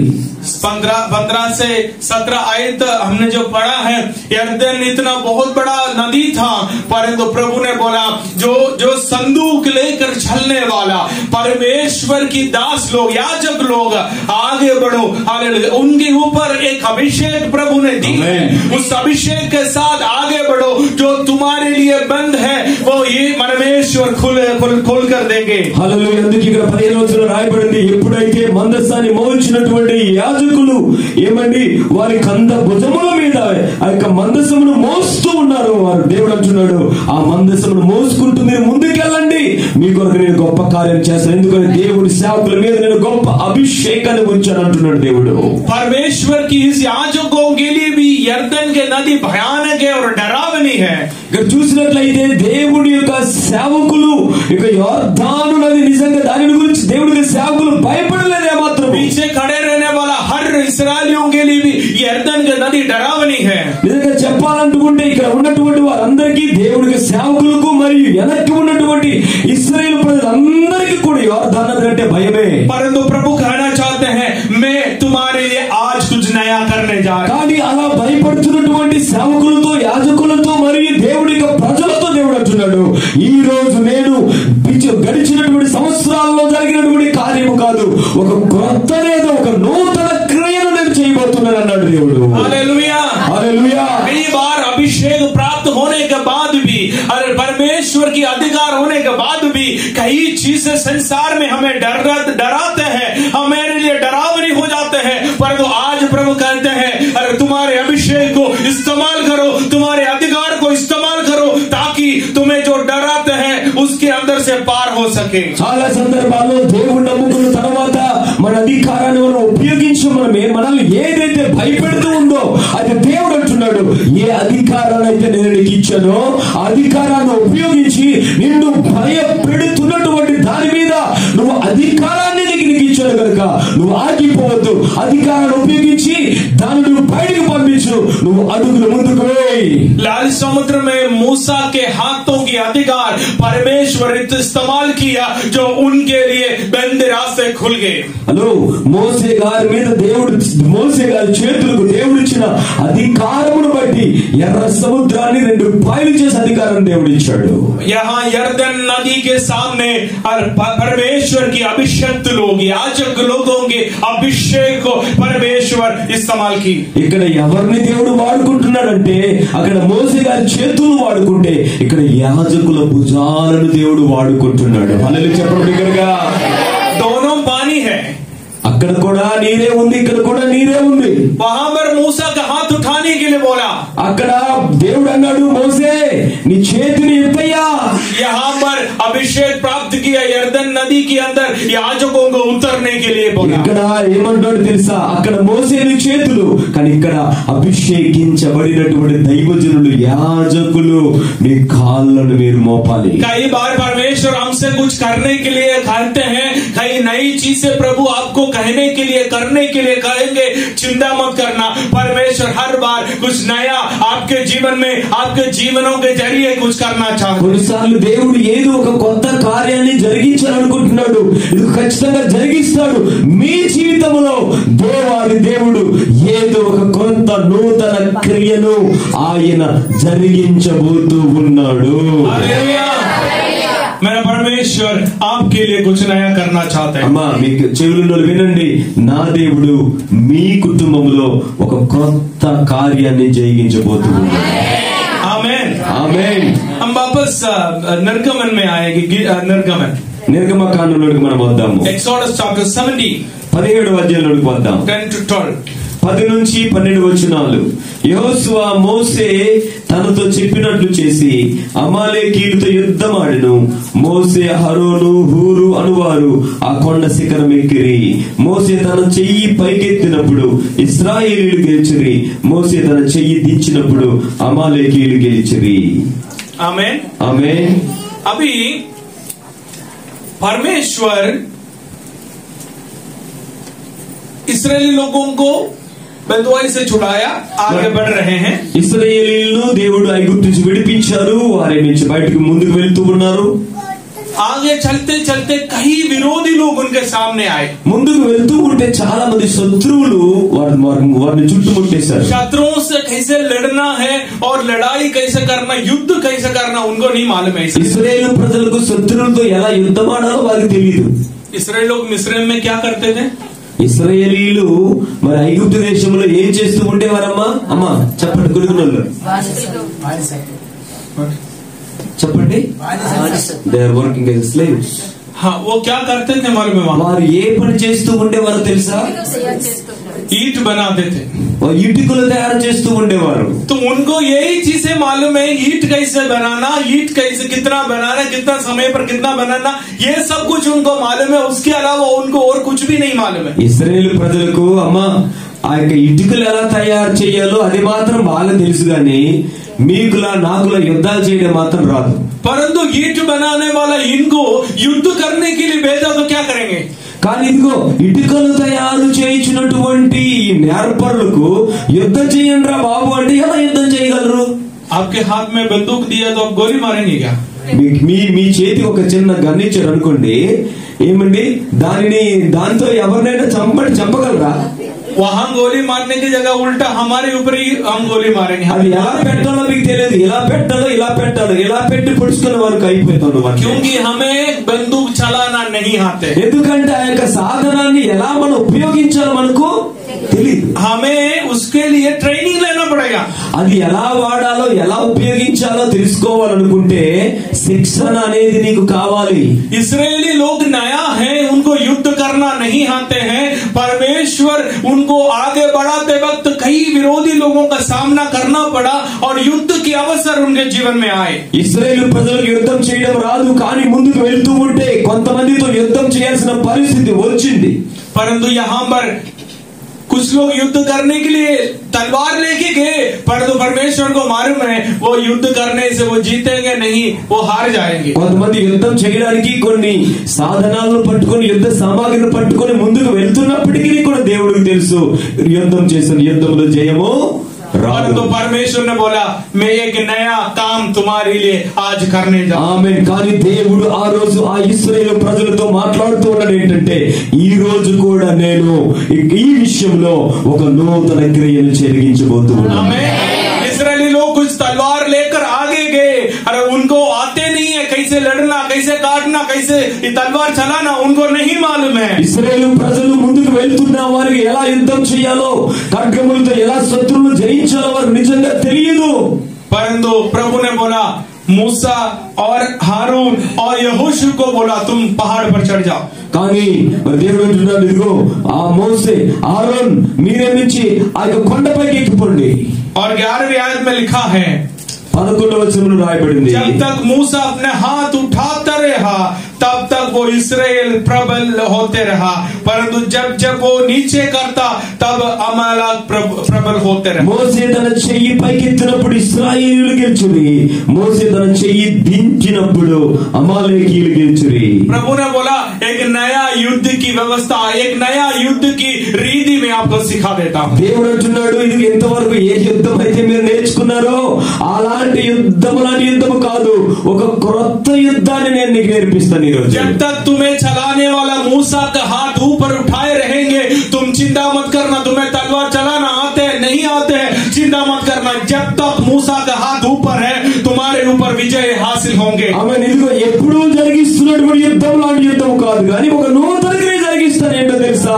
15 से 17 आयत हमने जो पढ़ा है, यरदन इतना बहुत बड़ा नदी था, परंतु प्रभु ने बोला जो संदूक लेकर चलने वाला परमेश्वर की दास लोग, याजक लोग आगे बढ़ो, हालेलुया, उनके ऊपर एक अभिषेक प्रभु ने दी है, उस अभिषेक के साथ आगे बढ़ो, जो तुम्हारे लिए बंद है वो ये परमेश्वर परमेश्वर खोल कर देंगे। హల్లెలూయా. అందుకే ఇక్కడ 15వ వచనంలో రాయబడింది, ఎప్పుడైతే మందసాన్ని మోయించినటువంటి యాజకులు ఏమండి వారి కంద భుజముల మీద ఆ యొక్క మందసమును మోస్తూ ఉన్నారు, వారు దేవుడు అంటున్నాడు ఆ మందసమును మోసుకుంటూ మీరు ముందుకెళ్ళండి, మీ కొరకు నేను గొప్ప కార్యం చేస్తాను, ఎందుకంటే దేవుడి సేవకుల మీద నేను గొప్ప అభిషేకాన్ని ఉంచాను అంటున్నాడు దేవుడు। परमेश्वर की इस याजकों के लिए भी यर्दन के नदी भयानक है और डरावनी है। ఇక్కడ చూసినట్లయితే దేవుడి యొక్క సేవకులు ఇక యోర్దాను నది నిజంగా దాని గురించి దేవుడి సేవకులు భయపడలేదే మాత్రం। पीछे खड़े रहने वाला हर इस्राएलियों के लिए भी यर्दन की नदी डरावनी है। నిజంగా చెప్పాలనుకుంటే ఇక్కడ ఉన్నటువంటి వారందరికీ దేవుడికి సేవకులకు మరియు వెనక్కి ఉన్నటువంటి ఇశ్రాయేలు ప్రజలందరికీ కూడా యోర్దాను నది అంటే భయమే। परंतु प्रभु कहना चाहते हैं मैं तुम्हारे लिए आज कुछ नया करने जा रहा हूं। కానీ అలా భయపడుతున్నటువంటి సేవకులతో యాజకులతో మరియు దేవుడి యొక్క ప్రజలతో దేవుడు అంటున్నాడు, ఈ రోజు నేను గడిచినటువంటి సంవత్సరాల్లో జరిగినటువంటి కార్యము కాదు, ఒక క్రొత్తనేదో ఒక నూతన క్రియను నేను చేయబోతున్నాను అన్నాడు దేవుడు। Hallelujah hallelujah. कई बार अभिषेक प्राप्त होने के बाद भी और परमेश्वर की अधिकार होने के बाद भी कई चीजें संसार में हमें डराते हैं, हमारे लिए डरावनी हो जाते हैं, परंतु आज प्रभु कहते हैं अरे तुम्हारे अभिषेक को इस्तेमाल करो, तुम्हारे अधिकार को इस्तेमाल करो, ताकि तुम्हें जो डराते हैं उसके अंदर से पार हो सके। చాలా సందర్భాల్లో దేవుడు నమ్ముకున్న తర్వాత మన అధికారాన్ని మనం ఉపయోగించి మనల్ని ఏదైతే భయపెడుతూ ఉందో అది దేవుడు అంటున్నాడు, ఏ అధికారాన్ని అయితే నేను నీకు ఇచ్చానో ఆ అధికారాన్ని ఉపయోగించి నిన్ను భయపెడుతున్నటువంటి దాని మీద నువ్వు అధికారాన్ని నీకు ఇచ్చాను కనుక నువ్వు ఆగిపోవద్దు, అధికారాన్ని ఉపయోగించి దాన్ని నువ్వు బయటకు పంపించు, నువ్వు అడుగులు ముందుకు వేయి। लाल समुद्र में मूसा के हाथों की अधिकार परमेश्वर इस्तेमाल किया, जो उनके लिए बंद रास्ते खुल गए। హలో, మోసే గారి మీద దేవుడు, మోసే గారి చేతులకు దేవుడు ఇచ్చిన అధికారమును బట్టి ఎర్ర సముద్రాన్ని 2 పాయలు చేసే అధికారం దేవుడు ఇచ్చాడు। यहाँ यर्दन नदी के सामने और परमेश्वर की अभिषिक्त लोग याजक लोगों के अभिषेक को परमेश्वर इस्तेमाल की। ఇక్కడ ఎవరిని దేవుడు వాడుకుంటున్నాడంటే అక్కడ మోసే గారి చేతులు వాడుకుంటే ఇక్కడ యాజకుల భుజాలను దేవుడు వాడుకుంటున్నాడు। హల్లెలూయా చెప్పండి గట్టిగా। दोनों पानी है, అక్కడ కూడా నీరే ఉంది, ఇక్కడ కూడా నీరే ఉంది। वहां पर मूसा का हाथ उठाने के लिए बोला, అక్కడ దేవుడు అన్నాడు మోసే నీ చేతిని ఎత్తయ్యా। यहाँ पर अभिषेक प्राप्त किया यर्दन नदी के अंदर याजकों को उतरने के लिए बोला। ఇక్కడ ఏమంటాడు తెలుసా, అక్కడ మోసే నీ చేతులు, కానీ ఇక్కడ అభిషేకించబడినటువంటి దైవజనులు యాజకులు మీ కాళ్ళను మీరు మోపాలి। कई बार परमेश्वर हमसे कुछ करने के लिए कहते हैं, कई नई चीजें प्रभु आपको कहने के लिए करने के लिए कहेंगे, चिंता मत करना, परमेश्वर हर बार कुछ नया आपके जीवन में आपके जीवनों के जरिए कुछ करना चाहते। కొన్నిసార్లు దేవుడు ఏదో ఒక కొత్త కార్యాన్ని జరిగించాలనుకుంటున్నాడు, ఇది ఖచ్చితంగా జరిగిస్తాడు మీ జీవితంలో। దేవాది దేవుడు ఏదో ఒక కొత్త నూతన క్రియను ఆయన జరిగించబోతూ ఉన్నాడు। मेरा परमेश्वर आपके लिए कुछ नया करना चाहते हैं। అమ్మా మీకు చెవులలో వినండి, నా దేవుడు మీ కుటుంబంలో ఒక కొత్త కార్యాన్ని జరిగించబోతూ ఉన్నాడు। आमेन ఆమేన్। हम वापस निर्गमन में आएंगे। నిర్గమకాండంలోకి మనం వద్దాము। Exodus chapter 17 17వ అధ్యాయంలోకి వద్దాం। 10 to 12 10 నుంచి 12 వచనాలు। యెహోషువ మోసే తనతో చెప్పినట్లు చేసి అమాలేకీయులతో యుద్ధమాడెను। మోసే అహరోను హూరు అనువారు ఆ కొండ శిఖరం ఎక్కిరి। మోసే తన చెయ్యి పైకెత్తినప్పుడు ఇశ్రాయేలీయులు గెలిచిరి, మోసే తన చెయ్యి దించినప్పుడు అమాలేకీయులు గెలిచిరి। आमेन ఆమేన్। अभी परमेश्वर इस्राएली लोगों को बंदुआई से छुड़ाया, आगे बढ़ रहे हैं। ఇశ్రాయేలీయులను దేవుడు ఐగుప్తు నుంచి విడిపించారు, వారి నుంచి బయటకు ముందుకు వెళ్తూ ఉన్నారు। आगे चलते चलते कई विरोधी लोग उनके सामने आए। ముందుకు వెళ్తూ ఉంటే చాలా మంది శత్రువులు వారిని చుట్టుముట్టేశారు। शत्रुओं से कैसे लड़ना है और लड़ाई कैसे करना, युद्ध कैसे करना उनको नहीं मालूम है। ఇశ్రాయేలు ప్రజలకు శత్రువులతో ఎలా యుద్ధమాడాలో వారికి తెలియదు। इस्राएल लोग मिस्र में क्या करते थे? ఇశ్రాయేలీయులు మరి ఐగుప్తు దేశంలో ఏం చేస్తూ ఉండేవారమ్మా? అమ్మా చెప్పండి, కొడుకునోళ్ళు చెప్పండి, they are working as slaves. हाँ, वो क्या करते थे मालूम है? వారు ఏ పని చేస్తూ ఉండేవారో తెలుసా? ईट बनाते थे, ఇటుకలు తయారు చేస్తూ ఉండేవారు. तो उनको यही चीजें मालूम है, ईट कैसे बनाना, ईट कैसे कितना बनाना, कितना समय पर कितना बनाना, ये सब कुछ उनको मालूम है. उसके अलावा उनको और कुछ भी नहीं मालूम है. ఇశ్రాయేలు ప్రజలకు అమ్మ ఆ యొక్క ఇటుకలు ఎలా తయారు చేయాలో అది మాత్రం బాగా తెలుసు గాని మీకులా నాకులా యుద్ధాలు చేయడం మాత్రం రాదు. परंतु ईट बनाने वाला इनको युद्ध करने के लिए भेजा तो क्या करेंगे? కానీ ఇదిగో ఇటుకలు తయారు చేయించినటువంటి ఈ నేర్పరులకు యుద్ధం చేయండి రా బాబు అంటే ఎలా యుద్ధం చేయగలరు? आपके हाथ में बंदूक दिया तो आप गोली मारेंगे क्या? మీ చేతి ఒక చిన్న గన్ ఇచ్చారు అనుకోండి, ఏమండి దాంతో ఎవరినైనా చంపగలరా? वहाँ गोली मारने की जगह उल्टा हमारे ऊपर ही हम गोली मारेंगे. అది ఎలా పెట్టాలో మీకు తెలియదు, ఇలా పెట్టాలో ఇలా పెట్టి పొడుచుకున్న వారికి అయిపోతాను. क्योंकि हमें बंदूक चलाना नहीं आते. ఎందుకంటే ఆ యొక్క సాధనాన్ని ఎలా మనం ఉపయోగించాలో మనకు తెలియదు. हमें उसके लिए ट्रेनिंग लेना पड़ेगा. అది ఎలా వాడాలో ఎలా ఉపయోగించాలో తెలుసుకోవాలనుకుంటే శిక్షణ అనేది నీకు కావాలి. इस्राएली लोग नया है, उनको युद्ध करना नहीं आते हैं. परमेश्वर उनको आगे बढ़ाते वक्त कई विरोधी लोगों का सामना करना पड़ा और युद्ध के अवसर उनके जीवन में आए. ఇశ్రాయేలు ప్రజలకు యుద్ధం చేయడం రాదు, కానీ ముందుకు వెళ్తూ ఉంటే కొంతమందితో యుద్ధం చేయాల్సిన పరిస్థితి వచ్చింది. परंतु यहाँ पर कुछ लोग युद्ध करने के लिए तलवार लेके गए, परंतु परमेश्वर को मालूम है वो युद्ध करने से वो जीतेंगे नहीं, वो हार जाएंगे. కొంతమంది యుద్ధం చేయడానికి కొన్ని సాధనాలను పట్టుకొని యుద్ధ సామాగ్రిని పట్టుకొని ముందుకు వెళ్తున్నప్పటికీ కూడా దేవుడికి తెలుసు యుద్ధం చేసిన యుద్ధంలో జయము రాదు. तो परमेश्वर ने बोला मैं एक नया काम तुम्हारे लिए आज करने जा. ఆమేన్. కానీ దేవుడు ఆ రోజు ఆ ఇశ్రాయేలు ప్రజలతో మాట్లాడుతూ ఉన్నాడు ఏంటంటే, ఈ రోజు కూడా నేను ఈ విషయంలో ఒక నూతన క్రియను జరిగించబోతున్నాను. इस्राएली लोग कुछ तलवार लेकर आगे गए, अरे उनको आते नहीं है कैसे लड़ना, कैसे काटना, कैसे तलवार चलाना, उनको नहीं मालूम है. ఇశ్రాయేలు ప్రజలు ముందుకు వెళ్తున్న వారికి ఎలా యుద్ధం చేయాలో, ఖడ్గములతో ఎలా శత్రువులను జయించాలో వారికి నిజంగా తెలియదు. परंतु प्रभु ने बोला मूसा और हारून और यहोशू को बोला तुम पहाड़ पर चढ़ जाओ. కానీ మరి దేవుడు అంటున్నాడు, ఇదిగో ఆ మోసే ఆరోన్ మీరే నుంచి ఆ యొక్క కొండపైకి ఎక్కిపోండి. और 11वीं आयत में लिखा है 11వ వచనంలో రాయబడింది, जब तक मूसा अपने हाथ उठाता रहा तब तक वो इस्राएल प्रबल होते रहा, परंतु जब जब वो नीचे करता तब अमालेक प्रबल होते रहे. మోసే తన చెయ్యి పైకెత్తినప్పుడు ఇశ్రాయేలీయులు గెలుచురి, మోసే తన చెయ్యి దించినప్పుడు అమాలేకీయులు గెలుచురి. प्रभु ने बोला एक नया युद्ध की व्यवस्था, एक नया युद्ध की रीति में आपको सिखा देता हूँ. దేవుడు అంటున్నాడు, ఇది ఎంతవరకు ఏ యుద్ధం అయితే మీరు నేర్చుకున్నారో అలాంటి యుద్ధము లాంటి యుద్ధము కాదు, ఒక క్రొత్త యుద్ధాన్ని నేను నీకు నేర్పిస్తాను. जब तक तुम्हें चलाने वाला मूसा का हाथ ऊपर उठाए रहेंगे तुम चिंता मत करना, तुम्हें तलवार चलाना आते हैं नहीं आते हैं चिंता मत करना. जब तक मूसा का हाथ ऊपर है तुम्हारे ऊपर विजय हासिल होंगे. ఆమె ఇదిగో ఎప్పుడూ జరిగిస్తున్నటువంటి యుద్ధం లాంటి యుద్ధం కాదు, కానీ ఒక నూతన క్రియ జరిగిస్తాను. ఏంటో తెలుసా?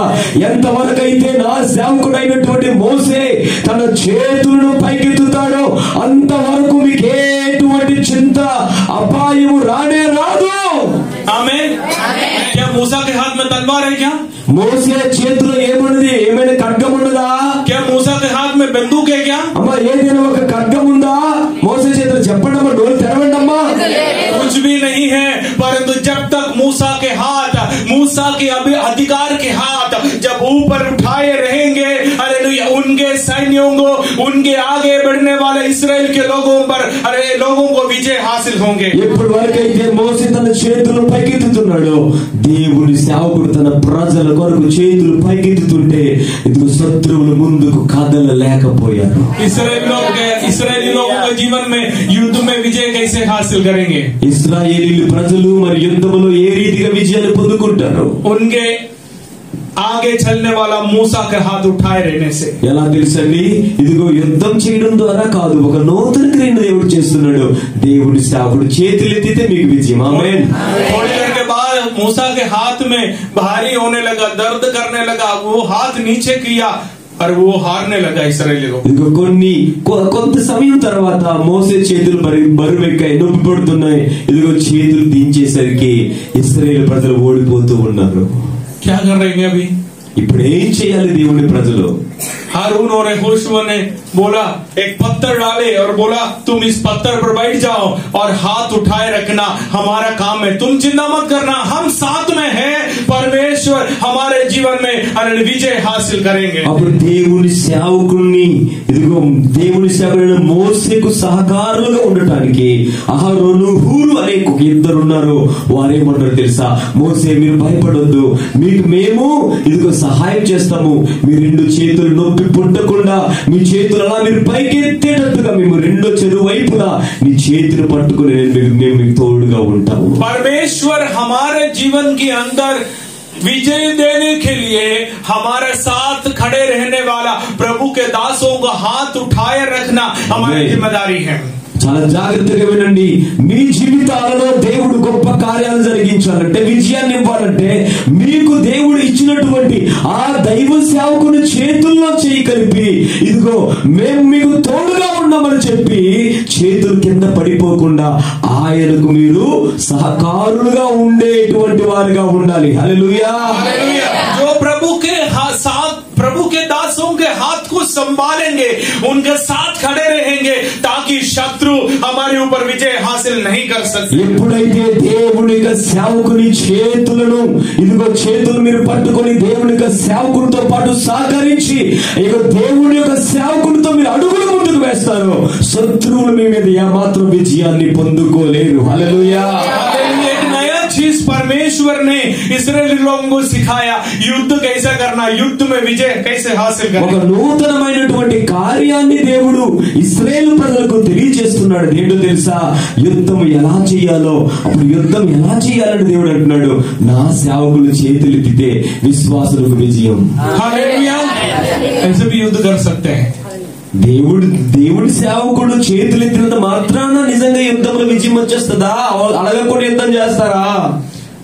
ఎంతవరకు అయితే నా సేవకుడైనటువంటి మోసే తన చేతులను పైకెత్తుతాడో అంతవరకు మీకు ఎటువంటి చింత అపాయము రానే రాదు. आमीन. क्या मूसा के हाथ में तलवार है क्या? మోసే చేతిలో ఏమున్నది? ఏమైనా ఖడ్గం ఉన్నదా? क्या मूसा के हाथ में बंदूक है क्या? అమ్మా ఏదైనా ఒక ఖడ్గం ఉందా మోసే చేతిలో? చెప్పండి అమ్మా, డోలు తెరవండి అమ్మా. कुछ भी नहीं है, परंतु जब तक मूसा के हाथ, मूसा के अधिकार के हाथ जब ऊपर उठाए रहेंगे, हालेलुया, उनके सैन्यों को, उनके आगे बढ़ने वाले इस्राएल के लोगों पर लोगों को विजय हासिल होंगे. ఎప్పటి వరకైతే మోసే తన చేతులను పైకెత్తుతున్నాడో దేవుని సేవకుడు తన ప్రజల కొరకు చేతులు పైకెత్తుతుంటే ఇదిగో శత్రువులు ముందుకు కదలలేకపోయారు. इस्राएली लोगों के जीवन में युद्ध में विजय कैसे हासिल करेंगे? ఇశ్రాయేలీయులు ప్రజలు మరి యుద్ధములో ఏ రీతిగా విజయాన్ని పొందుకుంటారు? उनके आगे चलने वाला मूसा के हाथ उठाए रहने से. ఎలా తెలుసండి? ఇదిగో యుద్ధం చేయడం ద్వారా కాదు, ఒక నూతన క్రియను దేవుడు చేస్తున్నాడు. దేవుడి సేవకుడు చేతులు ఎత్తితే మీకు విజయం. ఆమేన్. थोड़ी देर के बाद मूसा के हाथ में भारी होने लगा, दर्द करने लगा, वो हाथ नीचे किया, और वो हारने लगा इस्राएली लोग। ఇదిగో కొంత సమయం తర్వాత మోసే చేతులు బరువెక్కాయి, నొప్పి పడుతున్నాయి. ఇదిగో చేతులు దించేసరికి ఇశ్రాయేలు ప్రజలు ఓడిపోతూ ఉన్నారు. क्या कर रहे हैं अभी? ఇప్పుడు ఏం చేయాలి దేవుని ప్రజలు? हारून और यहोशुआ ने बोला, एक पत्थर डाले और बोला तुम इस पत्थर पर बैठ जाओ और हाथ उठाए रखना, हमारा काम है, तुम चिंता मत करना, हम साथ में हैं, परमेश्वर हमारे जीवन में विजय हासिल करेंगे। అప్పుడు దేవుని సేవకుల్ని, ఇదిగో దేవుని సేవకులైన మోసేకు సహకారులుగా ఉండటానికి అహరోను హూరు అనే ఇద్దరు ఉన్నారు. వారేమన్నారు తెలుసా? మోసే మీరు భయపడొద్దు, మీకు మేము ఇదిగో సహాయం చేస్తాము, మీ రెండు చేతులు నొప్పి పుట్టకుండా మీ చేతులు అలా మీరు పైకి ఎత్తేటట్టుగా మేము రెండో చెరువు వైపులా మీ చేతులు పట్టుకుని మేము మీకు తోడుగా ఉంటాము. परमेश्वर हमारे जीवन के अंदर विजय देने के लिए हमारे साथ खड़े रहने वाला प्रभु के दासों को हाथ उठाए रखना हमारी जिम्मेदारी है। చాలా జాగ్రత్తగా వినండి. మీ జీవితాలలో దేవుడు గొప్ప కార్యాలు జరిగించాలంటే, విజయాన్ని ఇవ్వాలంటే, మీకు దేవుడు ఇచ్చినటువంటి ఆ దైవ సేవకుని చేతుల్లో చేయి కలిపి ఇదిగో మేము మీకు తోడుగా ఉన్నామని చెప్పి చేతులు కింద పడిపోకుండా ఆయనకు మీరు సహకారులుగా ఉండేటువంటి వారుగా ఉండాలి. హల్లెలూయా. जो प्रभु के दासों के हाथ को संभालेंगे, उनके साथ खड़े रहेंगे ताकि शत्रु हमारे ऊपर विजय हासिल नहीं कर सकते। ఎప్పుడైతే దేవుని యొక్క సేవకుని చేతులను ఇదిగో చేతులు మీరు పట్టుకొని దేవుని యొక్క సేవకునితో పాటు సహకరించి ఇక దేవుని యొక్క సేవకునితో మీరు అడుగులు ముందుకు వేస్తారు, శత్రువులు మీ మీద ఏమాత్రం విజయాన్ని పొందుకోలేరు. హల్లెలూయా. चीज परमेश्वर ने इस्राएली लोगों को सिखाया, युद्ध कैसे करना, युद्ध में विजय कैसे हासिल करना। ఒక నూతనమైనటువంటి కార్యాన్ని దేవుడు ఇశ్రాయేలు ప్రజలకు తెలియజేస్తున్నాడు. ఏంటో తెలుసా? యుద్ధం ఎలా చేయాలో. అప్పుడు యుద్ధం ఎలా చేయాలని దేవుడు అంటున్నాడు, నా సేవకులు చేతులెత్తితే విశ్వాసులకు విజయం. हालेलुया। ऐसे भी युद्ध कर सकते हैं। దేవుడి సేవకుడు చేతులెత్తినంత మాత్రాన నిజంగా యుద్ధంలో విజయం వచ్చేస్తుందా? అడగకుండా యుద్ధం చేస్తారా?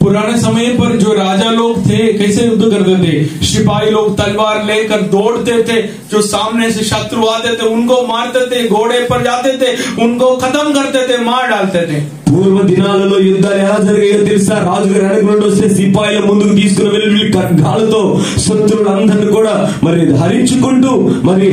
पुराने समय पर जो राजा लोग थे कैसे युद्ध करते थे? सिपाही लोग तलवार लेकर दौड़ते थे, जो सामने से शत्रु आते थे उनको मारते थे, घोड़े पर जाते थे उनको खत्म करते थे, मार डालते थे। పూర్వ దినాలలో యుద్ధాలు ఎలా జరిగాయో తెలుసా? రాజుగారు అడగకుండా వస్తే సిపాయిల ముందుకు తీసుకుని వెళ్ళి ఖడ్గాలతో శత్రువులందరినీ కూడా మరి హరించుకుంటూ మరి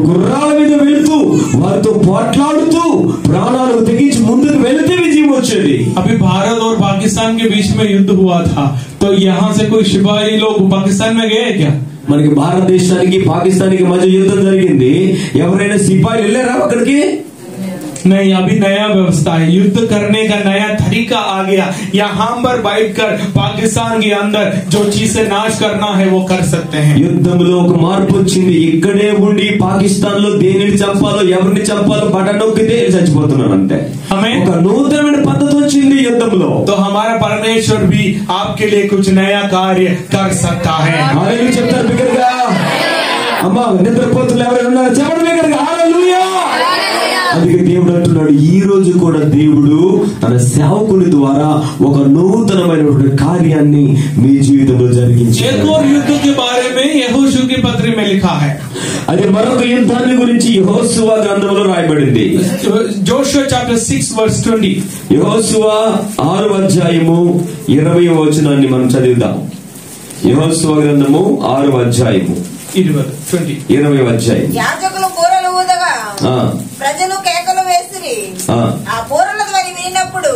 గుర్రాల మీద వెళుతూ వారితో పోట్లాడుతూ ప్రాణాలకు తెగించి ముందుకు వెళితే విజయం వచ్చేది. अभी भारत और पाकिस्तान के बीच में युद्ध हुआ था, तो यहाँ से कोई सिपाही लोग पाकिस्तान में गए क्या? మనకి భారతదేశానికి పాకిస్తాన్కి మధ్య యుద్ధం జరిగింది, ఎవరైనా సిపాయిలు వెళ్ళారా అక్కడికి? नहीं, अभी नया व्यवस्था है, युद्ध करने का नया तरीका आ गया। यहाँ पर बैठकर पाकिस्तान के अंदर जो चीजें नाश करना है वो कर सकते हैं। యుద్ధంలో ఒక మార్పు వచ్చింది. ఇక్కడే ఉండి పాకిస్తాన్ లో దేనిని చంపాలో ఎవరిని చంపాలో బటన్ నొక్కితే చచ్చిపోతున్నారు అంతే. ఒక నూతనమైన పద్ధతి వచ్చింది యుద్ధంలో. तो हमारा परमेश्वर भी आपके लिए कुछ नया कार्य कर सकता है। హల్లెలూయా చెప్తారు బిగ్గరగా. అమ్మా నిద్రపోతులు ఎవరైనా ఉన్నారా? చెప్పండి బిగ్గరగా హల్లెలూయా. అందుకే దేవుడు అంటున్నాడు, ఈ రోజు కూడా దేవుడు తన సేవకుని ద్వారా ఒక నూతనమైనటువంటి కార్యాన్ని మీ జీవితంలో జరిగించాడు. एक और युद्ध के बारे में यहोशू की पत्री में लिखा है। అదే మరొక యుద్ధాన్ని గురించి యెహోషువ గ్రంథంలో రాయబడింది. Joshua chapter 6 verse 20. యెహోషువ 6వ అధ్యాయము 20వ వచనాన్ని మనం చదువుదాం. యెహోషువ గ్రంథము 6వ అధ్యాయము 20వ అధ్యాయం. యాజకులు బూరలు ఊదగా ప్రజలు కేకలు వేసిరి. ఆ బూరల ధ్వని వినినప్పుడు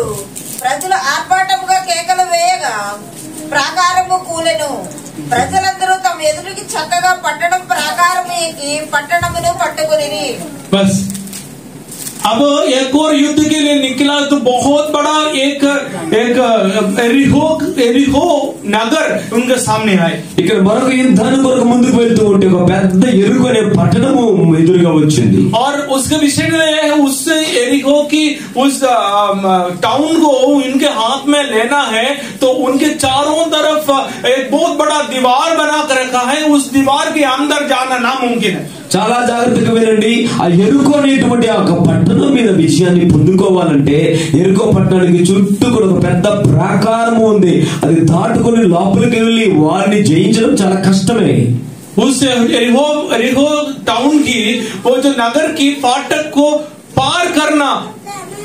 ప్రజలు ఆర్భాటముగా కేకలు వేయగా ప్రాకారము కూలెను. ప్రజలందరూ తమ ఎదురుకి చక్కగా పట్టణం ప్రాకారము ఎక్కి పట్టణమును పట్టుకుని. बस अब एक और युद्ध के लिए निकला तो बहुत बड़ा एक एरिहो नगर उनके सामने आए। ఇక్కడ మరొక యుద్ధాన్ని కొరకు ముందుకు వెళ్తూ ఉంటే ఒక పెద్ద ఎరుకు అనే పట్టణము ఎదురుగా వచ్చింది. और उसके विषय में उस एरिहो की उस टाउन को इनके हाथ में लेना है, तो उनके चारों तरफ एक बहुत बड़ा दीवार बना कर रखा है, उस दीवार के अंदर जाना नामुमकिन है। చాలా జాగ్రత్తగా వినండి. ఆ ఎరుకో అనేటువంటి ఆ పట్టణం మీద విజయాన్ని పొందుకోవాలంటే ఎరుకో పట్టణానికి చుట్టూ కూడా ఒక పెద్ద ప్రాకారము ఉంది. అది దాటుకుని లోపలికి వెళ్ళి వారిని జయించడం చాలా కష్టమే. उस यरीहो टाउन की वो जो नगर की फाटक को पार करना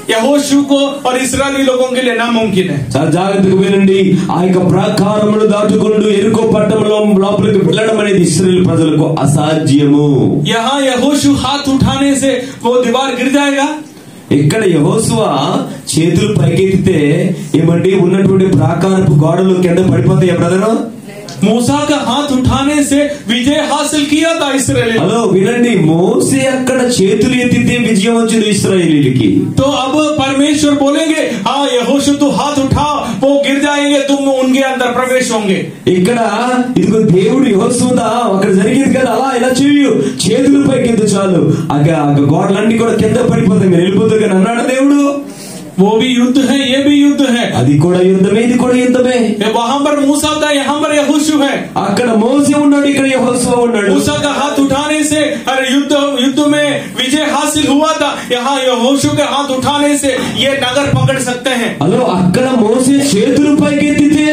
యెహోషు को और इस्राएली लोगों के लिए नामुमकिन है। చాలా జాగ్రత్తగా వినండి, ఆ యొక్క ప్రాకారమును దాటుకుంటూ యెరికో పట్టణంలో లోపలికి వెళ్ళడం అనేది ఇశ్రాయేలు ప్రజలకు అసాధ్యము। यहाँ यहोशू हाथ उठाने से वो दीवार गिर जाएगा। ఇక్కడ యెహోషువ చేతులు పైకెత్తితే ఏమండి ఉన్నటువంటి ప్రాకారపు గోడలు కింద పడిపోతాయి బ్రదర్। मूसा का हाथ उठाने से विजय हासिल किया था इस्राएली। హలో వినండి, మోసే అక్కడ చేతులు ఎత్తితే విజయం వచ్చింది ఇశ్రాయేలీలకి। तो अब परमेश्वर बोलेंगे हाँ यहोशू तू हाथ उठा, वो गिर जाएंगे, तुम उनके अंदर प्रवेश होंगे। ఇక్కడ ఇదిగో దేవుడు యెహోషువతో అక్కడ జరిగింది కదా, అలా ఇలా చేయు, చేతులు పైకెత్తు చాలు, గోడలన్నీ కూడా కింద పడిపోతాయి, మీరు వెళ్ళిపోతారు కానీ అన్నాడు దేవుడు। वो भी युद्ध है, ये भी युद्ध है, అది కూడా యుద్ధమే ఇది కూడా యుద్ధమే। वहां पर मूसा था, यहाँ पर यहोशू है। అక్కడ మోసే ఉన్నాడు, ఇక్కడ యెహోషువ ఉన్నాడు। मूसा का हाथ उठाने से अरे युद्ध में विजय हासिल हुआ था, यहाँ यहोशू के हाथ उठाने से ये नगर पकड़ सकते हैं। హలో అక్కడ మోసే చేతులు పైకెత్తితే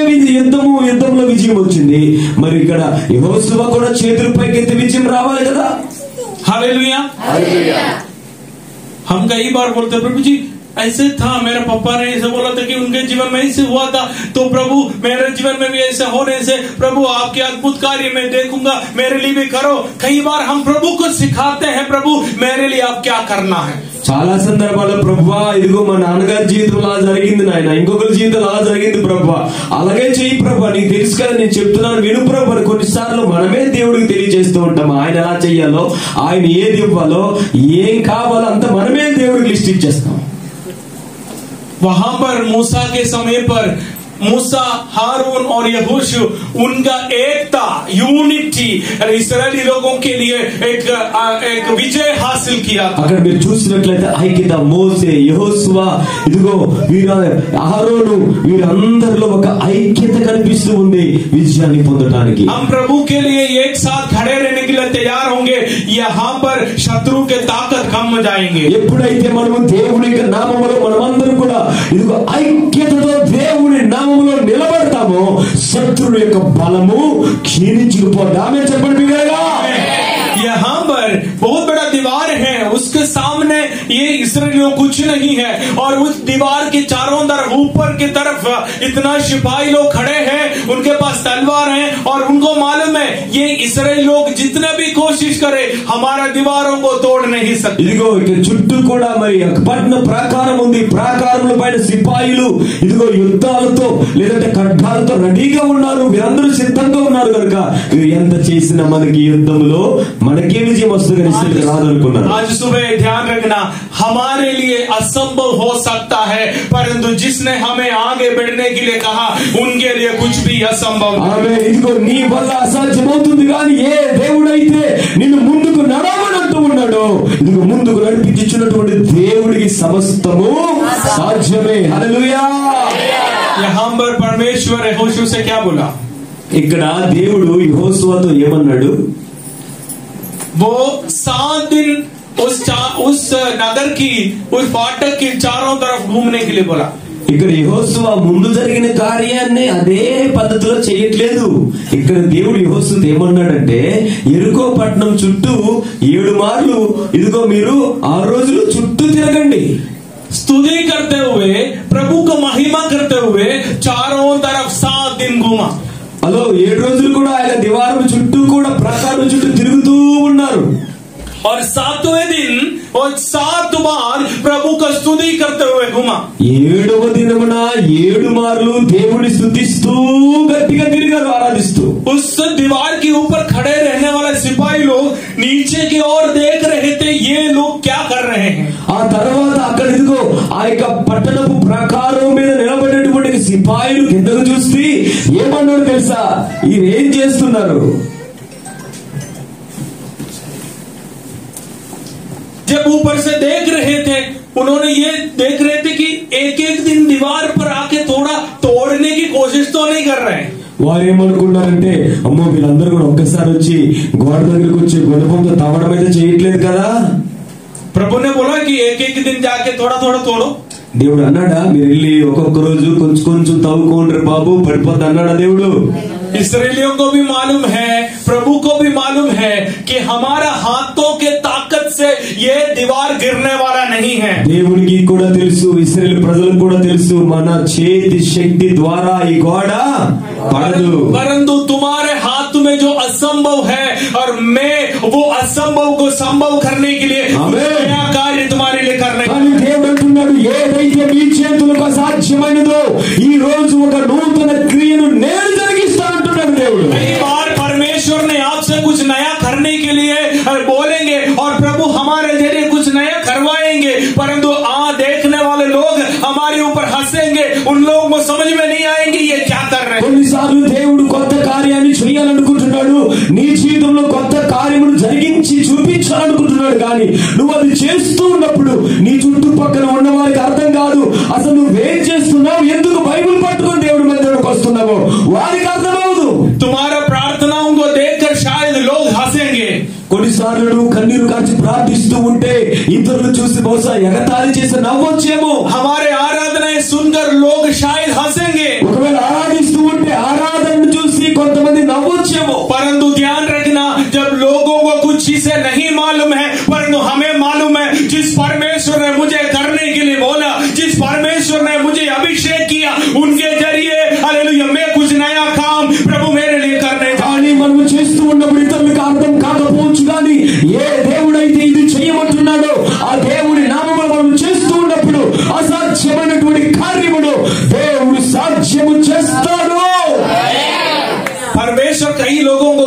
యుద్ధంలో విజయం వచ్చింది, మరి ఇక్కడ యెహోషువ కూడా చేతులు పైకెత్తి విజయం రావాలి కదా। हालेलुया। हम कई बार बोलते प्रभु जी ऐसे था, मेरे पापा ने ऐसे बोला था कि उनके जीवन में ऐसे हुआ था, तो प्रभु मेरे जीवन में भी ऐसे होने से प्रभु आपके अद्भुत कार्य में देखूंगा, मेरे लिए भी करो। कई बार हम प्रभु को सिखाते हैं प्रभु मेरे लिए आप क्या करना है। చాలా సందర్భాల్లో ప్రభువా ఇదిగో మా నాన్నగారి జీవితంలో అలా జరిగింది నాయన, ఇంకొకరి జీవితంలో అలా జరిగింది ప్రభువా, అలాగే చెయ్యి ప్రభువా, నీకు తెలుసు కదా నేను చెప్తున్నాను విను ప్రభు అని కొన్నిసార్లు మనమే దేవుడికి తెలియజేస్తూ ఉంటాం। ఆయన ఎలా చెయ్యాలో, ఆయన ఏది ఇవ్వాలో, ఏం కావాలో అంత మనమే దేవుడికి లిస్ట్ ఇచ్చేస్తాం। वहां पर मूसा के समय पर मूसा, हारून और यहोशू उनका एकता, यूनिटी इस्राएली लोगों के लिए एक विजय हासिल किया था। అక్కడ మీరు చూసినట్లయితే ఐక్యత, మోసే, యెహోషువ, ఇదిగో అహరోను, వీరందరిలో ఒక ఐక్యత కనిపిస్తూ ఉంది విజయాన్ని పొందడానికి। हम प्रभु के लिए एक साथ खड़े रहने के लिए तैयार होंगे, यहाँ पर शत्रु के ताकत कम हो जाएंगे। ఎప్పుడైతే మనము దేవుని యొక్క నామములో మనమందరం కూడా ఇదిగో ఐక్యతతో దేవుని నామములో నిలబడతామో శత్రువు యొక్క బలము క్షీణించిపోతామే। చెప్పండి బిగ్గరగా। यहाँ पर बहुत बड़ा दीवार है, उसके सामने ये इस्राएलियों कुछ नहीं है, और उस दीवार के चारों तरफ ऊपर की तरफ इतना सिपाही लोग खड़े हैं, उनके पास तलवार है, और उनको मालूम है ये इस्राएल लोग जितना भी कोशिश करे हमारा दीवारों को तोड़ नहीं सकते। ఇదిగో ఇక్కడ చుట్టూ కూడా మరి పట్టణ ప్రాకారం ఉంది, ప్రాకారముల పైన సిపాయిలు ఇదిగో యుద్ధాలతో లేదంటే ఖడ్గాలతో రెడీగా ఉన్నారు, వీరందరూ సిద్ధంగా ఉన్నారు కనుక వీరు ఎంత చేసినా మనకి యుద్ధంలో మనకే విజయం వస్తుందని రాదనుకున్నారు। आज सुबह ध्यान रखना, हमारे लिए असंभव हो सकता है, परंतु जिसने हमें आगे बढ़ने के लिए कहा उनके लिए कुछ भी असंभव ఆమె ఇదిగో నీ వల్ల అసాధ్యమవుతుంది కానీ ఏ దేవుడైతే నిన్ను ముందుకు నడవమని అంటూ ఉన్నాడో ఇదిగో ముందుకు నడిపించున్నటువంటి దేవుడికి సమస్తము సాధ్యమే। హల్లెలూయా। यहाँ पर परमेश्वर यहोशू से क्या बोला? ఇక్కడ దేవుడు యెహోషువతో ఏమన్నాడు? वो 7 दिन उस नगर की उस फाटक की चारों तरफ घूमने के लिए बोला। ఇక్కడ యెహోషువ ముందు జరిగిన కార్యాన్ని అదే పద్ధతిలో చేయట్లేదు। ఇక్కడ దేవుడు యెహోషువతో ఏమన్నాడంటే యెరికో పట్టణం చుట్టూ 7 మార్లు ఇదిగో మీరు 6 రోజులు చుట్టూ తిరగండి। स्तुति करते हुए, प्रभु को महिमा करते हुए चारों तरफ 7 दिन घूमा। హలో 7 రోజులు కూడా ఆయన దివారం చుట్టూ కూడా ప్రాకారం చుట్టూ తిరుగుతూ ఉన్నారు। और 7वें दिन और 7 बार प्रभु का स्तुति करते हुए घूमा। 7వ దినమున 7 మార్లు దేవుని స్తుతిస్తూ గట్టిగా తిరిగారు ఆరాధిస్తూ। उस दीवार के ऊपर खड़े रहने वाले सिपाही लोग नीचे की ओर देख रहे थे, ये लोग क्या कर रहे हैं। ఆ తర్వాత అక్కడ ఇదిగో ఆ యొక్క పట్టణపు ప్రాకారం మీద నిలబడినటువంటి సిపాయిలు కిందకు చూసి ఏమన్నాడు తెలుసా? ఈయన ఏం చేస్తున్నారు? जब ऊपर से देख रहे थे, उन्होंने ये देख रहे थे कि एक एक दिन दीवार पर आके थोड़ा तोड़ने की कोशिश तो नहीं कर रहे हैं। వారు ఏమనుకున్నారంటే అమ్మో వీళ్ళందరూ కూడా ఒక్కసారి వచ్చి గోడ దగ్గరకు వచ్చి గుణపంతో తవ్వడం అయితే చేయట్లేదు కదా। प्रभु ने बोला कि एक एक दिन जाके थोड़ा थोड़ा तोड़ो। దేవుడు అన్నాడా మీరు వెళ్ళి ఒక్కొక్క రోజు కొంచెం కొంచెం తవ్వుకోండి బాబు పడిపోద్ది అన్నాడా దేవుడు? इस्राएलियों को भी मालूम है प्रभु को भी मालूम है कि हमारा हाथों के ताकत से ये दीवार गिरने वाला नहीं है। దేవునికి కూడా తెలుసు, ఇశ్రాయేలు ప్రజలకు కూడా తెలుసు, మన చేతి శక్తి ద్వారా ఈ గోడ పడదు। परंतु तुम्हारे हाथ में जो असंभव है और मैं वो असंभव को संभव करने के लिए नया कार्य तुम्हारे लिए करने। కానీ దేవుడు అంటున్నాడు, ఏదైతే మీ చేతులకు అసాధ్యమైనదో ఈ రోజు ఒక నూతన క్రియను నేను జరిగిస్తానంటున్నాడు దేవుడు। कई बार परमेश्वर ने आपसे कुछ नया करने के लिए बोलेंगे और प्रभु हमारे जरिए कुछ नया करवाएंगे, परंतु देखने वाले लोग हमारे ऊपर हंसेंगे, उन लोगों को समझ में नहीं आएंगे ये क्या कर रहे हैं। కొన్నిసార్లు దేవుడు కొత్త కార్యాన్ని చేయాలనుకుంటున్నాడు, నీ జీవితంలో కొత్త కార్యమును జరిగించి చూపించాలనుకుంటున్నాడు, కానీ నువ్వు అది చేస్తూ ఉన్నప్పుడు నీ చుట్టుపక్కల ఉన్న వారికి అర్థం కాదు అసలు నువ్వేం చేస్తున్నావు, ఎందుకు బైబిల్ పట్టుకొని దేవుడి మందిరానికి వస్తున్నావో వారికి అర్థమవుదు। तुम्हारा प्रार्थनाओं को देखकर शायद लोग हंसेंगे। కొన్నిసార్లు నువ్వు కన్నీరు కార్చి ప్రార్థిస్తూ ఉంటే ఇతరులు చూసి బహుశా ఎగతాళి చేసి నవ్వొచ్చేమో। हमारे आराधनाएं सुनकर लोग शायद हंसेंगे। ఒకవేళ ఆరాధిస్తూ ఉంటే ఆరాధనను చూసి కొంతమంది నవ్వొచ్చేమో। परंतु ध्यान रखना, जब लोगों को कुछ चीजें नहीं मालूम है परंतु हमें मालूम है, जिस परमेश्वर ने मुझे करने के लिए बोला, जिस परमेश्वर ने मुझे अभिषेक किया, उनके जरिए हालेलुया मैं कुछ नया काम प्रभु मेरे लिए करने। కానీ మనం చేస్తూ ఉన్నప్పుడు ఇతరులకు అర్థం కాకపోవచ్చు, కానీ ఏ దేవుడైతే ఇది చేయమంటున్నాడో ఆ దేవుడి నామములో మనం చేస్తూ ఉన్నప్పుడు అసాధ్యమైనటువంటి కార్యమును దేవుడు సాధ్యము చేస్తాడు। परमेश्वर कई लोगों को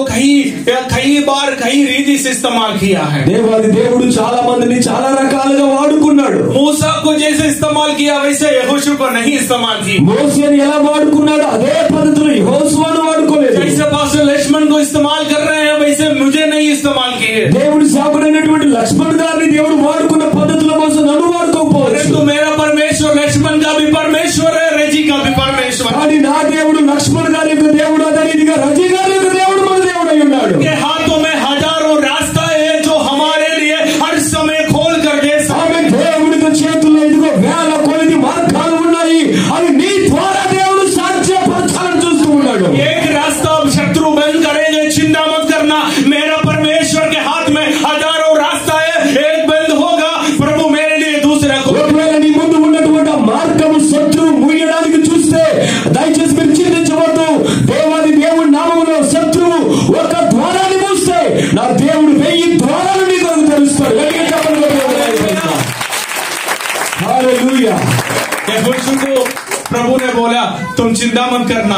कई बार कई रीति से इस्तेमाल किया है। దేవాది దేవుడు చాలా మందిని చాలా రకాలుగా వాడుకున్నాడు। मूसा को जैसे इस्तेमाल किया वैसे यहोशू को नहीं इस्तेमाल किया। మోసేని ఎలా వాడుకున్నాడు అదే పద్ధతిలో యెహోషువను వాడుకోలేదు। जैसे पास्टर लक्ष्मण को इस्तेमाल कर रहे हैं वैसे मुझे नहीं इस्तेमाल किए। దేవుడి సేవకుడైనటువంటి లక్ష్మణ్ గారిని దేవుడు వాడుకున్న పద్ధతిలో కోసం నన్ను వాడుకోకపోవచ్చు। तो मेरा परमेश्वर लक्ष्मण का भी परमेश्वर है, रजी का भी परमेश्वर। కానీ నా దేవుడు లక్ష్మణ్ గారి యొక్క దేవుడు, అదే రీతిగా రజీ గారి యొక్క దేవుడు మన దేవుడు అయి ఉన్నాడు। के हाथों में हजारों रास्ता है जो हमारे लिए हर समय खोल कर दे। ఆమె దేవుడికి చేతుల్లో ఇదిగో వేల కొలది మార్గాలు ఉన్నాయి, అవి నీ ద్వారా దేవుడు సాధ్యపరచాలని చూస్తూ ఉన్నాడు। एक रास्ता शत्रु बंद करेंगे, चिंता मत करना, मेरा परमेश्वर के हाथ में हजारों रास्ता है, एक बंद होगा प्रभु मेरे लिए दूसरा को। ఒకవేళ నీ ముందు ఉన్నటువంటి మార్గము శత్రువు మూయడానికి చూస్తే దయచేసి మీరు చింతించవద్దు। దేవాది దేవుడి నామములో శత్రువు ఒక ద్వారాన్ని మూస్తే నా దేవుడు 1000 ద్వారాలు నీ కొరకు తెరుస్తాడు। హల్లెలూయా। यहोशू को प्रभु ने बोला तुम चिंता मत करना,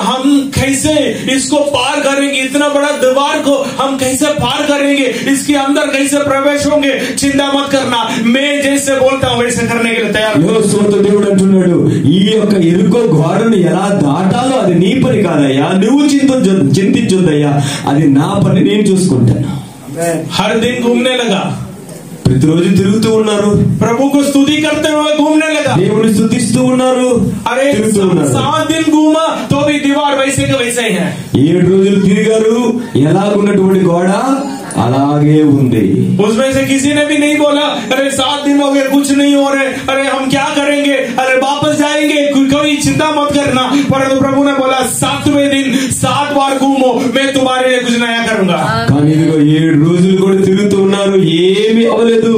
हम कैसे इसको पार करेंगे, इतना बड़ा दीवार को हम कैसे पार करेंगे, इसके अंदर कैसे प्रवेश होंगे, चिंता मत करना, मैं जैसे बोलता हूँ वैसे करने के लिए तैयार। యెహోషువతో దేవుడు అంటున్నాడు, ఈ యొక్క ఎరుకో గోడను ఎలా దాటాలో అది నీ పని కాదయ్యా, నువ్వు చింతించొద్దయ్యా, అది నా పని, నేను చూసుకుంటాను। हर दिन घूमने लगा, ప్రతిరోజు తిరుగుతూ ఉన్నారు, प्रभु को स्तुति करते हुए घूमने लगा, దేవుని స్తుతిస్తూ ఉన్నారు, अरे తిరుగుతూ ఉన్నారు। 7 दिन घूमा तो भी दीवार वैसे का वैसे ही है। 7 రోజులు తిరిగారు, ఎలాగున్నటువంటి గోడ అలాగే ఉంది। उसमें से किसी ने भी नहीं बोला अरे 7 दिन हो गए कुछ नहीं हो रहे, अरे हम क्या करेंगे, अरे वापस जाएंगे, कोई चिंता मत करना। परंतु प्रभु ने बोला 7वें दिन 7 बार घूमो, मैं तुम्हारे लिए कुछ नया करूंगा। కానీ ఇదిగో 7 రోజులు కూడా తిరుగుతూ ఉన్నారు, ఏమి అవ్వలేదు,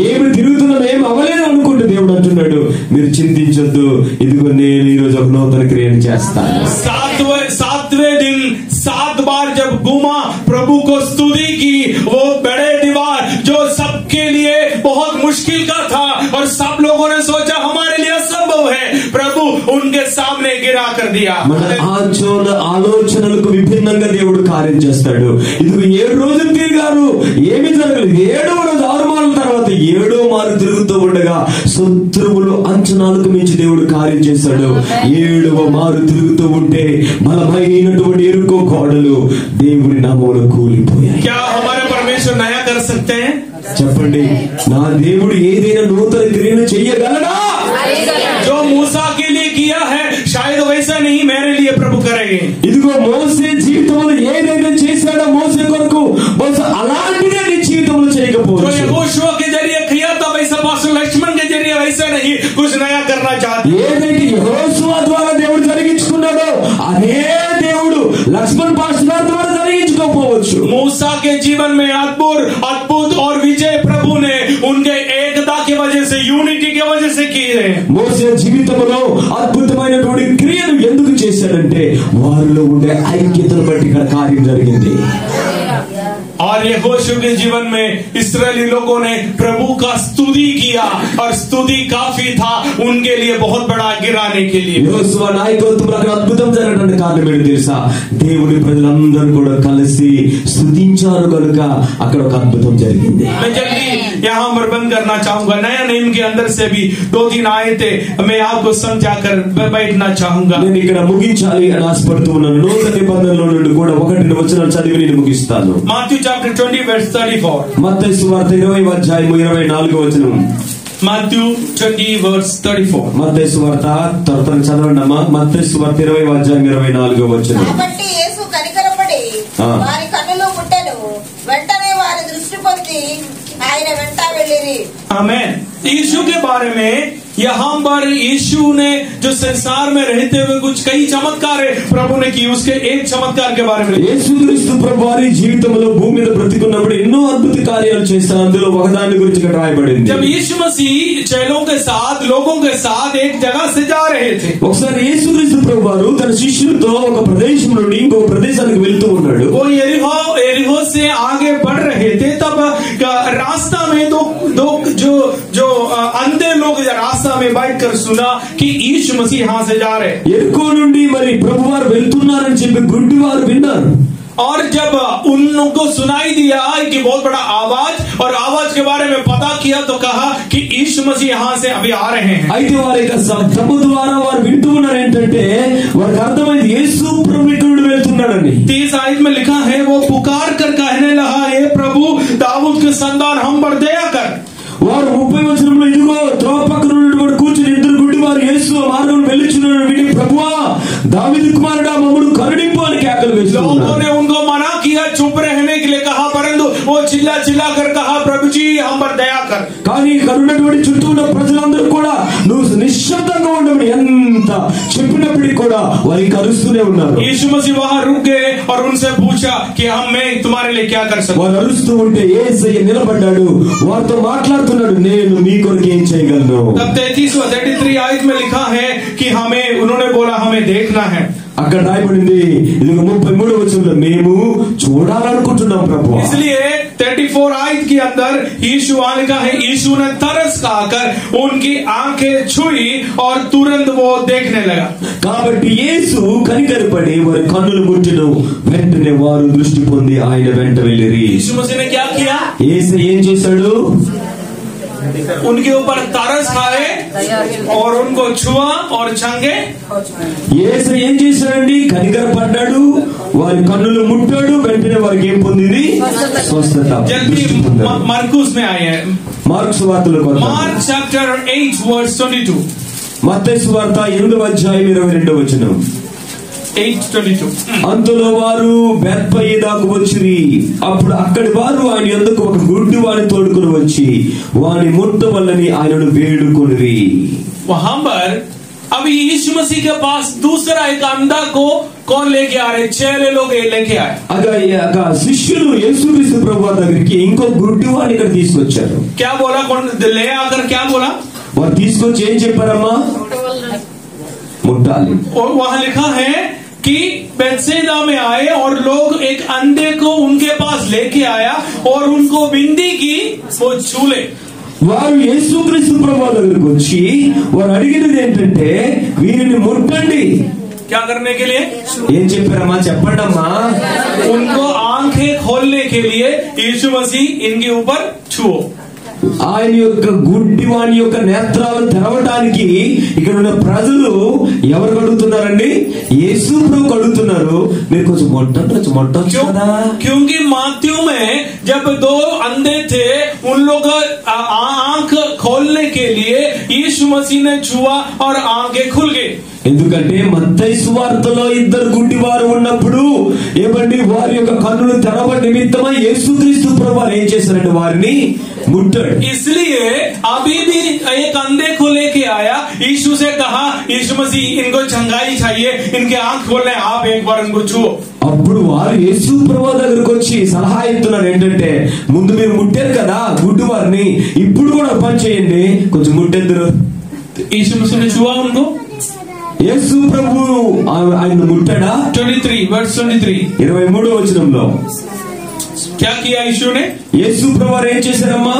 ఏమి తిరుగుతున్నాను ఏమి అవ్వలేదు అనుకుంటూ దేవుడు అంటున్నాడు, మీరు చింతించొద్దు, ఇదిగో నేను ఈ రోజు ఒక నూతన క్రియను చేస్తాను। 7वें दिन 7 बार जब घूमा, प्रभु को स्तुति की, वो बड़े दीवार जो सबके लिए बहुत मुश्किल का था और सब लोगों ने सोचा हमारे लिए असंभव है, प्रभु उनके सामने गिरा कर दिया। మన ఆలోచనలకు విభిన్నంగా దేవుడు కార్యం చేస్తాడు। ఇదిగో 7 రోజులు తిరిగారు, ఏమి జరగలేదు। 7వ రోజు 6 మార్ల తర్వాత 7వ మారు తిరుగుతూ ఉండగా శత్రువులు అంచనాలకు మించి దేవుడు కార్యం చేశాడు। 7వ మారు తిరుగుతూ ఉంటే బలమైనటువంటి ఎరుకో గోడలు దేవుడి నామములో కూలిపోయాయి। क्या हमारे परमेश्वर नया कर सकते हैं? చెప్పండి, నా దేవుడు ఏదైనా నూతన క్రియను చేయగలడా? जो मूसा के लिए किया है शायद वैसा नहीं मेरे लिए प्रभु करेंगे। ఇదిగో మోసే జీవితంలో ఏదైతే చేశాడో మోసే కొరకు బహుశా అలాంటిదే నీ జీవితంలో जो చేయకపోవచ్చు। यहोशू के जरिए किया था वैसा पास्टर लक्ष्मण के जरिए वैसा नहीं, कुछ नया करना चाहते। ఏదైతే యెహోషువ ద్వారా దేవుడు జరిగించుకున్నాడో అదే దేవుడు లక్ష్మణ్ పాస్టర్ గారి ద్వారా జరిగించుకున్నాడు। मूसा के जीवन में अद्भुत और विजय प्रभु ने उनके एकता की वजह से, यूनिटी की वजह से की है। మోసే జీవితంలో అద్భుతమైనటువంటి క్రియలు ఎందుకు చేశాడంటే వారిలో ఉండే ఐక్యతను బట్టి ఇక్కడ కార్యం జరిగింది। और यहोशू के जीवन में इस्राएली लोगों ने प्रभु का स्तुति किया और स्तुति काफी था उनके लिए बहुत बड़ा गिराने के लिए। యెహోషువ నాయకత్వంలో అక్కడ అద్భుతం జరగడానికి కారణం ఏంటో తెలుసా? దేవుని ప్రజలందరూ కూడా కలిసి స్తుతించారు కనుక అక్కడ ఒక అద్భుతం జరిగింది। मैं जल्दी यहाँ पर बंद करना चाहूंगा। नया नियम के अंदर से भी 2-3 आयतें मैं आपको समझाकर बैठना चाहूंगा। నేను ఇక్కడ ముగించాలి అని ఆశపడుతూ ఉన్నాను। నూతన నిబంధనలో నుండి కూడా 1 వచనం చదివి నేను ముగిస్తాను। Matthew chapter 20 verse 34. మత్తయి సువార్త 20వ అధ్యాయం 24వ వచనం। Matthew 20 verse 34. మత్తయి సువార్త త్వరగా చదవండి అమ్మా। మత్తయి సువార్త 20వ అధ్యాయం 24వ వచనం। కాబట్టి యేసు కనికరపడి వారి కన్నులు ముట్టెను, వెంటనే వారి దృష్టి పొంది ఆయన వెంట వెళ్ళిరి। आमेन। यीशु के बारे में यहाँ पर यीशु ने जो संसार में रहते हुए कुछ कई चमत्कार प्रभु ने की, उसके एक चमत्कार के बारे में యేసుక్రీస్తు ప్రభు వారి జీవితంలో భూమి మీద బ్రతికున్నప్పుడు ఎన్నో అద్భుత కార్యాలు చేశారు। అందులో ఒకదాని గురించి ఇక్కడ రాయబడింది। जब यीशु मसीह चेलों के साथ, लोगों के साथ एक जगह से जा रहे थे, ఒకసారి యేసుక్రీస్తు ప్రభు వారు తన శిష్యులతో ఒక ప్రదేశం నుండి ఇంకో ప్రదేశానికి వెళ్తూ ఉన్నాడు। वो यरीहो से आगे बढ़ रहे थे, तब रास्ता में दो जो अंधे लोग रास्ता में बैठकर सुना कि यीशु मसीह यहाँ से जा रहे। ఎరుకో నుండి మరి ప్రభువారు వెళ్తున్నారని చెప్పి గుడ్డివారు విన్నారు। और जब उन लोगों को सुनाई दिया कि बहुत बड़ा आवाज, और आवाज के बारे में पता किया तो कहा कि यीशु मसीह यहाँ से अभी आ रहे हैं। అయితే వారి యొక్క శబ్దము ద్వారా వారు వింటూ ఉన్నారు ఏంటంటే వారికి అర్థమైంది యేసు ప్రభు ఇక్కడ నుండి వెళ్తున్నాడని। 30 आयत में लिखा है, वो पुकार कर कहने लगा, हे प्रभु दाऊद के संतान हम पर दया कर। వారు 30వ వచనంలో ఇదిగో త్రోవ పక్కన ఉన్నటువంటి కూర్చుని ఇద్దరు గుడ్డివారు యేసు మార్గం వెళ్ళుచున్నారని విని ప్రభువా దావీదు కుమారుడా మమ్మల్ని కరుణింపు అని కేకలు వేస్తున్నారు। लोगों ने उनको मना किया, चुप रहने के लिए कहा, परंतु वो चिल्ला चिल्ला कर कहा, प्रभु जी हम पर दया कर। కానీ కరుణటువంటి చుట్టూ ఉన్న ప్రజలందరూ కూడా నువ్వు నిశ్శబ్దంగా ఉండమని ఎంత చెప్పినప్పటికీ కూడా వారికి కరుస్తూనే ఉన్నారు। यीशु मसीह वहां रुक गए और उनसे पूछा कि मैं तुम्हारे लिए क्या कर सकता हूं। వారు అరుస్తూ ఉంటే యేసయ్య నిలబడ్డాడు, వారితో మాట్లాడుతున్నాడు, నేను మీ కొరకు ఏం చేయగలను। तब 33 आयत में लिखा है कि उन्होंने बोला हमें देखना है। అక్కడ రాయబడింది ఇదిగో 33వ వచనంలో మేము చూడాలనుకుంటున్నాం ప్రభు। इसलिए 34 आयत के अंदर यीशु आने का है, यीशु ने तरस खाकर उनकी आंखें छुई और तुरंत वो देखने लगा। కాబట్టి యేసు కనికరపడి వారి కన్నులు ముట్టెను, వెంటనే వారు దృష్టి పొంది ఆయన వెంట వెళ్ళిరి। यीशु मसीह ने क्या किया? యేసు ఏం చేశాడు? उनके ऊपर तरस खाए और उनको छुआ और छंगे। యేసు ఏం చేశాడండి? కనికరపడ్డాడు, వారి కన్నులు ముట్టాడు, వెంటనే వారికి ఏం పొందింది? స్వస్థత। जल्दी मरकुस में आए हैं। మార్కు సువార్తలోకి వద్దాం। Mark chapter 8 verse 22। మత్తయి సువార్త 8వ అధ్యాయం 22వ వచనం। 8:22। అంతలో వారు బెత్పయిదాకు వచ్చిరి, అప్పుడు అక్కడి వారు ఆయన యొద్దకు ఒక గుడ్డి వాడిని తోడుకుని వచ్చి వాని ముట్టవల్లని ఆయనను వేడుకొనిరి। वहां पर अभी यीशु मसीह के पास दूसरा एक अंधा को कौन लेके आ रहे? 6 लोग लेके आए। అగా శిష్యులు యేసుక్రీస్తు ప్రభువు దగ్గరికి ఇంకో గుడ్డి వాడిని ఇక్కడ తీసుకొచ్చారు। क्या बोला? कौन ले आकर क्या बोला? వారు తీసుకొచ్చి ఏం చెప్పారమ్మా? ముట్టాలి। और वहां लिखा है कि बेत्सैदा में आए और लोग एक अंधे को उनके पास लेके आया और उनको विनती की, वो छूले। వారు యేసుక్రీస్తు ప్రభువు దగ్గరికి వచ్చి వారు అడిగినది ఏంటంటే వీరిని ముట్టండి। क्या करने के लिए? ఏం చెప్పారమ్మా? చెప్పండి అమ్మా। उनको आंखें खोलने के लिए यीशु मसीह इनके ऊपर छुओ। ఆయన యొక్క గుడ్డి వాని యొక్క నేత్రాలు తెరవడానికి ఇక్కడ ఉన్న ప్రజలు ఎవరు అడుగుతున్నారండి? యేసు ప్రభు అడుగుతున్నారు, మీరు కొంచెం మొట్టొచ్చు కదా। क्योंकि मात्यू में जब 2 अंधे थे, उन लोग आंख खोलने के लिए यीशु मसीह ने छुआ और आंखें खुल गई। ఎందుకంటే మత్తయి సువార్తలో 2 గుడ్డివారు ఉన్నప్పుడు ఏమండి వారి యొక్క కన్నులు తెరవడం నిమిత్తమై యేసుక్రీస్తు ప్రభువు ఏం చేశారంటే వారిని ముట్టాడు। इसलिए अभी भी एक अंधे को लेके आया, यीशु से कहा, यीशु मसीह इनको चंगाई चाहिए, इनके आंख खोलने, आप एक बार इनको छुओ। అప్పుడు వారు యేసు ప్రభువు దగ్గరకు వచ్చి సలహా ఇస్తున్నారు ఏంటంటే, ముందు మీరు ముట్టారు కదా గుడ్డు వారిని, ఇప్పుడు కూడా పని చేయండి, కొంచెం ముట్టెద్దరు. यीशु मसीह ने छुआ उनको, యేసు ప్రభువు ఆయన ముట్టాడా? 23 verse 23 23వ వచనంలో क्या किया यीशु ने? యేసు ప్రభువు ఏం చేశారమ్మా?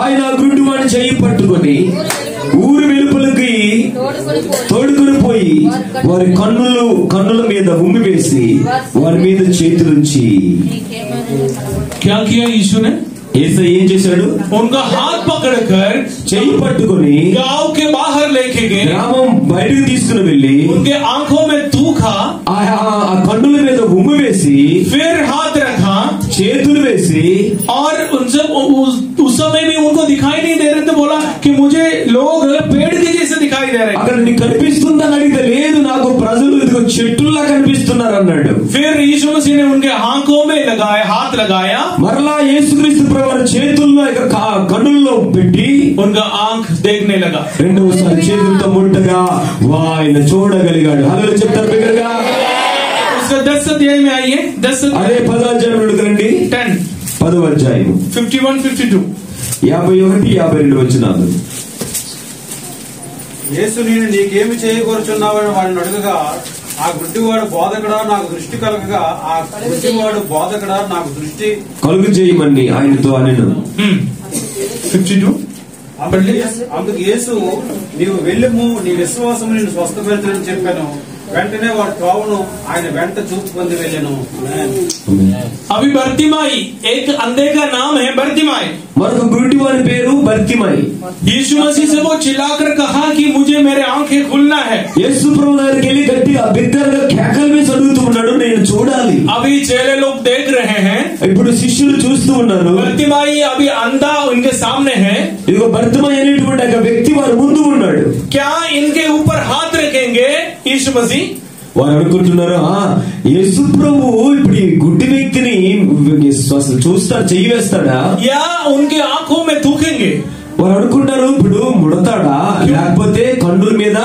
ఆయన గుడ్డు వాడిని చెయ్యి పట్టుకొని ఊరి వెలుపలికి తోడుకొని పోయి వారి కన్నుల మీద ఉమ్మి వేసి వారి మీద చేతులుంచి. क्या किया यीशु ने? యేసయ్య ఏం చేశాడు? उनका हाथ पकड़कर చెయ్యి పట్టుకొని गांव के बाहर लेके गए, గ్రామం బయటకు తీసుకుని వెళ్ళి उनके आंखों में थूका, ఆ కన్నుల మీద ఉమ్మి వేసి फिर हाथ रखा, చేతులు వేసి, और उनसे उस समय भी उनको दिखाई नहीं दे रहे थे, बोला कि मुझे लोग पेड़ के जैसे दिखाई दे रहे हैं. అక్కడ నీకు కనిపిస్తుందని అడిగితే లేదు, నాకు ప్రజలు ఇదిగో చెట్టుల్లా కనిపిస్తున్నారు అన్నాడు. फिर यीशु मसीह ने उनके आंखों में लगाया, हाथ लगाया, మరలా యేసుక్రీస్తు ప్రభువు చేతుల్లో కన్నుల్లో పెట్టి उनका आंख देखने लगा. రెండవసారి చేతులతో ముట్టగా ఆయన చూడగలిగాడు. హల్లెలూయా చెప్తారు బిగ్గరగా. उसका 10 अध्याय में आइए, 10 అదే 10వ అధ్యాయం అడుగుతారండి. 10 10వ అధ్యాయం 51 52 51 52 వచనాలు. యేసు నేను నీకేమి చేయకూర్చున్నావని వాడిని అడగగా, ఆ గుడ్డివాడు బోధకుడా నాకు దృష్టి కలగగా, ఆ గుడ్డివాడు బోధకుడా నాకు దృష్టి కలుగు చేయమని ఆయనతో అనెను. 52 అందుకు యేసు నీవు వెళ్ళుము, నీ విశ్వాసము నిన్ను స్వస్థపరిచని చెప్పాను. వెంటనే వాడు త్రోవను ఆయన వెంట చూపు పొంది వెళ్ళాను. अभी बर्तिमाई, एक अंधे का नाम है बर्तिमाई, మరొక గుడ్డివాని పేరు బర్తిమయి. यीशु मसीह से वो चिल्लाकर कहा कि मुझे मेरे आंखें खुलना है. యేసు ప్రభు దగ్గరికి వెళ్ళి గట్టిగా బిగ్గరగా కేకలు వేసి అడుగుతూ ఉన్నాడు, నేను చూడాలి. अभी चेले लोग देख रहे हैं, ఇప్పుడు శిష్యులు చూస్తూ ఉన్నారు. बर्तिमाई अभी अंधा उनके सामने है. ఇదిగో బర్తిమయి అనేటువంటి ఒక వ్యక్తి వారి ముందు ఉన్నాడు. क्या इनके ऊपर हाथ रखेंगे यीशु मसीह? వారు అనుకుంటున్నారు, యేసు ప్రభు ఇప్పుడు ఈ గుడ్డి వ్యక్తిని చూస్తాడు, చెయ్యి వేస్తాడా? या उनके आंखों में थूकेंगे? వారు అనుకుంటారు ఇప్పుడు ముడతాడా, లేకపోతే కన్నుల మీద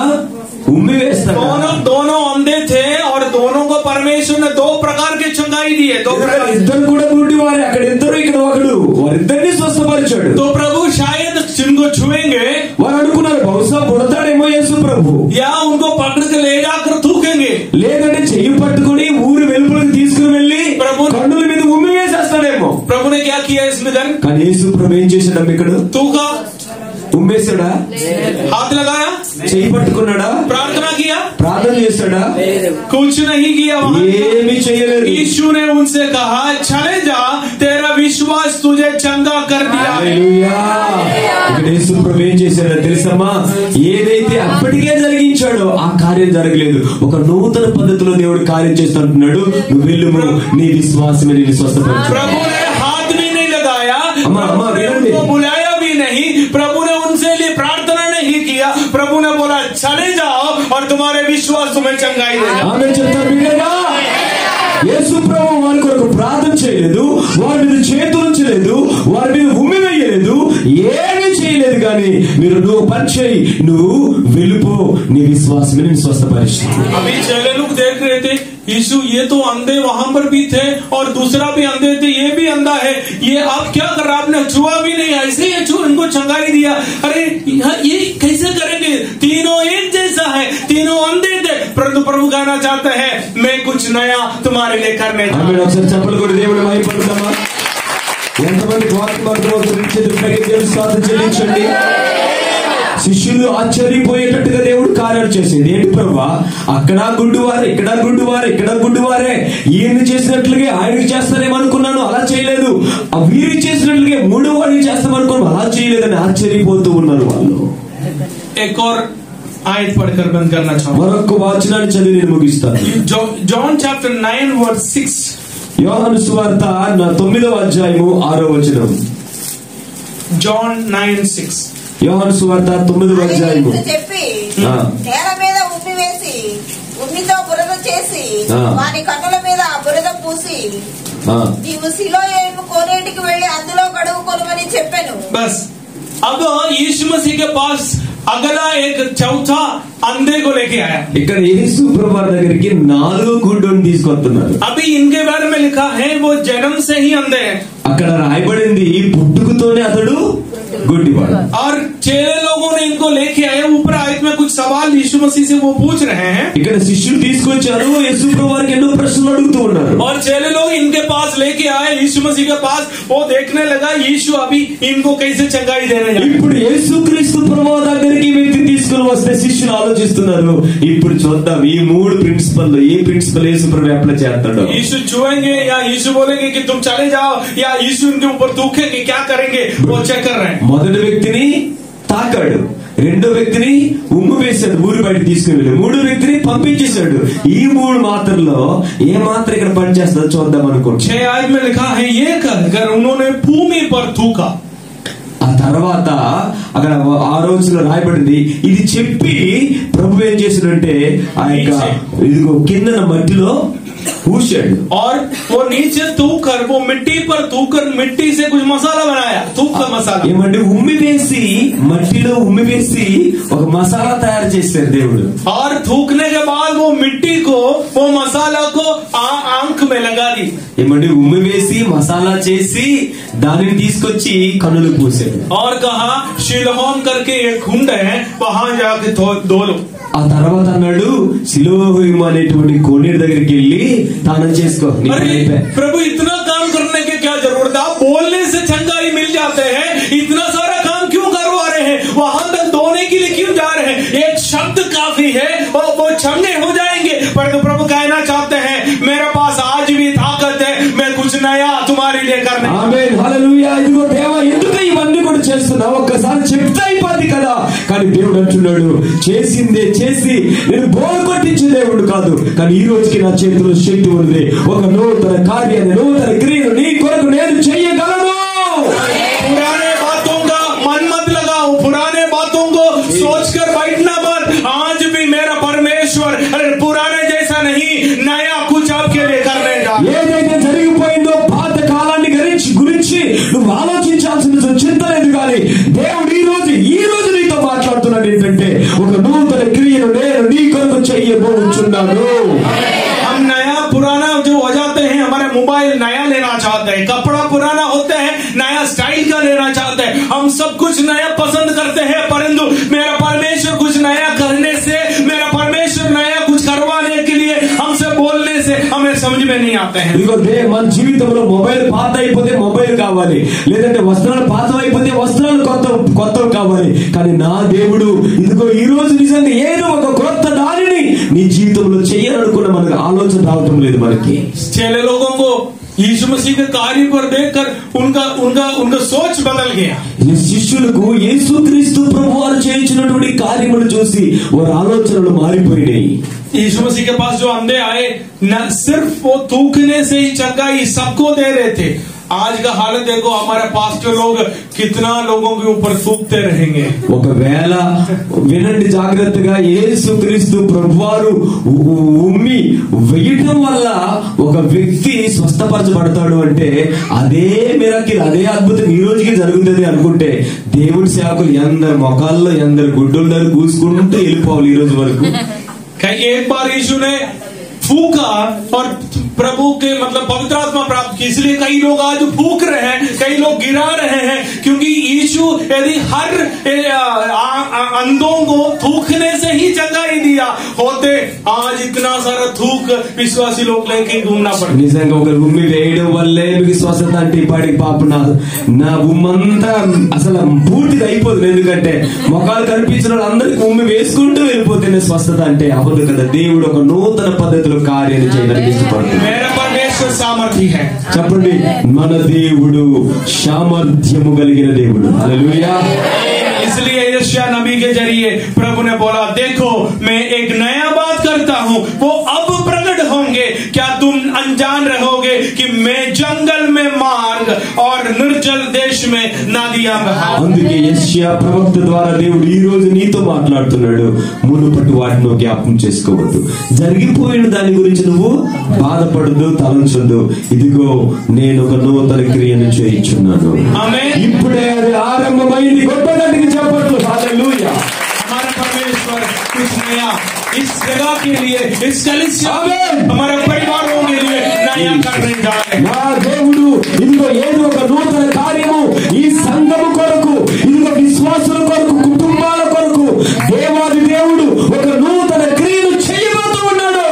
ఉమ్మి వేస్తాడా? दोनों अंधे थे और दोनों को परमेश्वर ने 2 प्रकार के चंगाई दी है. 2 प्रकार. ఇద్దరు కూడా గుడ్డి వారే, అక్కడ ఇద్దరు ఇక్కడ ఒకడు, వారిద్దరిని స్వస్థపరిచాడు. तो प्रभु शायद जिनको छुएंगे, వారు అనుకున్నారు బహుశా ముడతాడేమో యేసు ప్రభు, या उनको पकड़ के ले जाकर थूकेंगे, లేదంటే చెయ్యి పట్టుకుని ఊరి వెలుపలికి తీసుకుని వెళ్ళి ప్రభు కన్నుల మీద ఉమ్మి వేసేస్తాడేమో. प्रभु ने क्या किया इसमें? धन కానీ యేసు ప్రభు ఏం చేశాడు? ఇక్కడ थूका, ఉమ్మేశాడా? हाथ लगाया, చెయ్యి పట్టుకున్నాడా? प्रार्थना किया, ప్రార్థన చేశాడా? कुछ नहीं किया. ఏమీ చేయలేదు. यीशु ने उनसे कहा चले जा, तेरा विश्वास तुझे चंगा कर दिया. హల్లెలూయా. ఇక్కడ యేసు ప్రభు ఏం చేశాడో తెలుసమ్మా? ఏదైతే అప్పటికే జరిగించాడో ఆ కార్యం జరగలేదు. ఒక నూతన పద్ధతిలో దేవుడు కార్యం చేస్తుంటున్నాడు. నువ్వు వెళ్ళుము, నీ విశ్వాసమే నిన్ను స్వస్థపరచు. प्रभु ने हाथ भी नहीं लगाया, अम्मा, उनको बुलाया भी नहीं, प्रभु ने उनसे लिए प्रार्थना नहीं किया. प्रभु ने बोला चले जाओ और तुम्हारे विश्वास तुम्हें चंगाई देगा. ఆమె చెప్తారు బిడ్డగా, యేసు ప్రభు వారి కొరకు ప్రార్థన చేయలేదు, వారి మీద చేతులుంచలేదు, వారి మీద ఉమ్మి వేయలేదు, ఏమీ చేయలేదు. కానీ నువ్వు పని చేయి, నువ్వు వెళ్ళిపో, నీ విశ్వాసమే నేను స్వస్థపరిస్తుంది. अभी चेले लोग देख रहे थे, यीशु ये तो अंधे वहां पर भी थे और दूसरा भी अंधे थे, ये भी अंधा है, ये आप क्या कर रहा? आपने छुआ भी नहीं, ऐसे ही छू इनको चंगाई दिया. अरे ये कैसे करेंगे? तीनों एक जैसा है, तीनों अंधे थे. प्रभु कहना चाहते हैं मैं कुछ नया तुम्हारे लिए करने जा रहा हूं. ఒకసారి చెప్పలు కూడా దేవుడు మహిమపడతామా? ఎంతమందికి వాక్యం అర్థమవుతుంది? స్వార్థం చెల్లించండి. శిష్యులు ఆశ్చర్యపోయేటట్టుగా దేవుడు కార్యాలు చేసింది. ఏంటి ప్రభువా, అక్కడ గుడ్డివారే, ఇక్కడ గుడ్డివారే, ఇక్కడ గుడ్డివారే, ఈయన చేసినట్లుగా ఆయనకి చేస్తారేమనుకున్నాను, అలా చేయలేదు. వీరికి చేసినట్లుగా మూడో వాడికి చేస్తామనుకున్నాను, అలా చేయలేదని ఆశ్చర్యపోతూ ఉన్నారు వాళ్ళు. एक और आयत पढ़कर बंद करना चाहूंगा. మరొక వచనాన్ని చదివి నేను ముగిస్తాను. John chapter 9 verse 6. యోహాను సువార్త 9వ అధ్యాయము 6వ వచనం. John 9:6. యోహాను సువార్త 9వ అధ్యాయము. చెప్పి నేల మీద ఉమ్మి వేసి ఉమ్మితో బురద చేసి వాని కన్నుల మీద బురద పూసి నీవు సిలోయేము కోనేటికి వెళ్లి అందులో కడుగు కొనుమని చెప్పాను. बस अब यीशु मसीह के पास अगला एक चौथा अंधे को लेके आया। ఇక్కడ యేసు ప్రభువారి దగ్గరికి 4 గుడ్డోని తీసుకొస్తున్నారు। अभी इनके बारे में लिखा है वो जन्म से ही अंधे हैं। అక్కడ రాయబడింది పుట్టుకతోనే అతడు గుడ్డివాడు। और चेले लोगों ने इनको लेके आए। ऊपर आयत में कुछ सवाल यीशु मसीह से वो पूछ रहे हैं। ఇక్కడ శిష్యులు తీసుకొచ్చారు, యేసు ప్రభువారికి ఎన్నో ప్రశ్నలు అడుగుతూ ఉన్నారు। और चेले लोग इनके पास लेके आए यीशु मसीह के पास। वो देखने लगा यीशु अभी इनको कैसे चंगाई देने जा रहे हैं। ఇప్పుడు యేసుక్రీస్తు ప్రభువు దగ్గరికి వ్యక్తి తీసుకుని వస్తే శిష్యులు ఆలోచిస్తున్నారు, ఇప్పుడు చూద్దాం ఈ 3 ప్రిన్సిపల్ ఏ ప్రిన్సిపల్ యేసు ప్రభు అప్లై చేస్తాడో। यीशु छुएंगे या यीशु बोलेंगे कि तुम चले जाओ, या यीशु इनके ऊपर थूकेंगे, क्या करेंगे वो चेक कर रहे हैं। మొదటి వ్యక్తిని తాకాడు, రెండో వ్యక్తిని ఉమ్ము వేశాడు, ఊరి బయట తీసుకుని వెళ్ళి, మూడో వ్యక్తిని పంపించేశాడు। ఈ 3 మాత్రల్లో ఏ మాత్ర ఇక్కడ పనిచేస్తుందో చూద్దాం అనుకుంటున్నాను। 6 आयत में लिखा है ये कर उन्होंने भूमि पर थूका। ఆ తర్వాత అక్కడ 6వ వచనంలో రాయబడింది, ఇది చెప్పి ప్రభు ఏం చేశాడంటే ఆ యొక్క ఇదిగో కిందన మట్టిలో ఊశాడు। और वो नीचे थूक कर वो मिट्टी पर थूक कर मिट्टी से कुछ मसाला बनाया। थूक का मसाला ఏమంటే ఉమ్మి వేసి మట్టిలో ఉమ్మి వేసి ఒక మసాలా తయారు చేశారు దేవుడు। और थूकने के बाद वो मिट्टी को वो मसाला को आंख में लगा दी। ఏమంటే ఉమ్మి వేసి మసాలా చేసి దానిని తీసుకొచ్చి కన్నులు పూసాడు। और कहा शिलोम करके एक कुंड है वहां जाके धो लो। ఆ తర్వాత అన్నాడు సిలోహీము అనేటువంటి కోనేరు దగ్గరికి వెళ్ళి స్నానం చేసుకో। प्रभु इतना काम करने की क्या जरूरत है? बोलने से चंगाई मिल जाते हैं, इतना सारा काम क्यों करवा रहे हैं? वहां तक धोने के लिए क्यों जा रहे हैं? एक शब्द काफी है और वो चंगे हो जाएंगे। परंतु प्रभु कहना चाहते हैं मेरे पास आज भी ताकत है, मैं कुछ नया तुम्हारे लिए करने। ఆమేన్ హల్లెలూయా। ఇదిగో దేవా ఎందుకు ఇవన్నీ కూడా చేస్తున్నావు? ఒక్కసారి చెప్తే అయిపోద్ది కదా, కానీ దేవుడు అంటున్నాడు చేసిందే చేసి నేను బోర్ కొట్టించే దేవుడు కాదు, కానీ ఈ రోజుకి నా చేతిలో శక్తి ఉంది, ఒక నూతన కార్యాన్ని నూతన క్రియను నీ కొరకు నేను చేయగలను। पुराने बातों का मन मत लगाओ, पुराने बातों को सोचकर बैठना मत। आज भी मेरा परमेश्वर अरे पुराने जैसा नहीं, नया कुछ आपके लिए करने जा। ఏదైతే జరిగిపోయిందో పాత కాలాన్ని గురించి నువ్వు ఆలోచించాల్సిన చింత లేదు, కానీ దేవుడు ఈ రోజు నీతో మాట్లాడుతున్నాడు ఏంటంటే ఒక నూతన క్రియను నేను నీ కొరకు చేయబోతున్నాను। हम नया पुराना जो हो जाते हैं, हमारे मोबाइल नया लेना चाहते हैं, कपड़ा पुराना होते हैं, नया स्टाइल का लेना चाहते हैं, हम सब कुछ नया पसंद करते हैं। परंतु मेरा परमेश्वर कुछ नया करने से, मेरा परमेश्वर नया कुछ करवाने के लिए हमसे बोलने से हमें समझ में नहीं आते हैं। మన జీవితంలో మొబైల్ పాత అయిపోతే మొబైల్ కావాలి, లేదంటే వస్త్రాలు పాత అయిపోతే వస్త్రాలు కొత్తవి కావాలి, కానీ నా దేవుడు ఇదిగో ఈ రోజు నిజంగా ఏదో ఒక కొత్త దానిని నీ జీవితంలో చేయాలనుకున్న మనకు ఆలోచన రావటం లేదు మనకి। चेले लोगों को यीशु मसीह के कार्य पर देखकर उनका सोच बदल गया। శిష్యులకు యేసుక్రీస్తు ప్రభువారు చేయించినటువంటి కార్యములు చూసి వారి ఆలోచనలు మారిపోయినాయి। यीशु मसीह के पास जो अंधे आए, न सिर्फ वो थूकने से ही चंगाई सबको दे रहे थे। आज का हालत देखो, हमारे पास्टर लोग कितना लोगों के ऊपर थूकते रहेंगे। ఒకవేళ వినండి జాగ్రత్తగా, యేసుక్రీస్తు ప్రభువారు ఉమ్మి వేయటం వల్ల ఒక వ్యక్తి స్వస్థపరచబడతాడు అంటే అదే మిరకిల్, అదే అద్భుతం ఈ రోజుకి జరుగుతుంది అనుకుంటే దేవుడి సేవకులు ఎందరు మొఖాల్లో ఎందరు గుడ్డలు కూసుకుంటూ వెళ్ళిపోవాలి ఈ రోజు వరకు। एक बार यीशु ने फूका और प्रभु के मतलब पवित्र आत्मा प्राप्त की, इसलिए कई लोग आज फूक रहे हैं, कई लोग गिरा रहे हैं, क्योंकि यीशु यदि हर अंधों को थूकने से ही चंगाई दिया होते, आज इतना सारा थूक विश्वासी लोग लेके घूमना पड़ता। నిజంగా ఒక ఉమ్మి వేయడం వల్లే మీకు స్వస్థత అంటే పాడి పాప నా ఉమ్మంతా అసలు పూర్తిగా అయిపోతుంది, ఎందుకంటే మొఖాలు కనిపించిన వాళ్ళందరికీ ఉమ్మి వేసుకుంటూ వెళ్ళిపోతేనే స్వస్థత అంటే అవ్వదు కదా। దేవుడు ఒక నూతన పద్ధతిలో కార్యాలు చేయడానికి ఇష్టపడుతున్నాడు। చెప్పండి, మన దేవుడు సామర్థ్యము కలిగిన దేవుడు। హల్లెలూయా। इसलिए यशायाह नबी के जरिए प्रभु ने बोला, देखो मैं एक नया बात करता हूँ, वो अब प्रकट होंगे, क्या तुम अनजान रहोगे कि मैं जंगल में मार्ग और निर्जल देश में नदियां बहाऊं। అందుకే యెషయా ప్రవక్త ద్వారా దేవుడు ఈ రోజు నీతో మాట్లాడుతున్నాడు, మునుపటి వాటిని జ్ఞాపకం చేసుకోవద్దు, జరిగిపోయిన దాని గురించి నువ్వు బాధపడదు, తలంచొద్దు, ఇదిగో నేను ఒక నూతన క్రియను చేయించున్నాను, ఇప్పుడే అది ఆరంభమైంది। గొప్ప గట్టిగా చెప్పట్లు హల్లెలూయా। कुछ नया इस जगह के लिए, इस कलीसिया हमारे परिवारों के लिए नया करने जा रहे हैं। నా దేవుడు ఇదిగో ఏదో ఒక నూతన కార్యము ఈ సంఘము కొరకు, ఇదిగో విశ్వాసుల కొరకు, కుటుంబాల కొరకు దేవాది దేవుడు ఒక నూతన క్రియను చేయబోతూ ఉన్నాడు.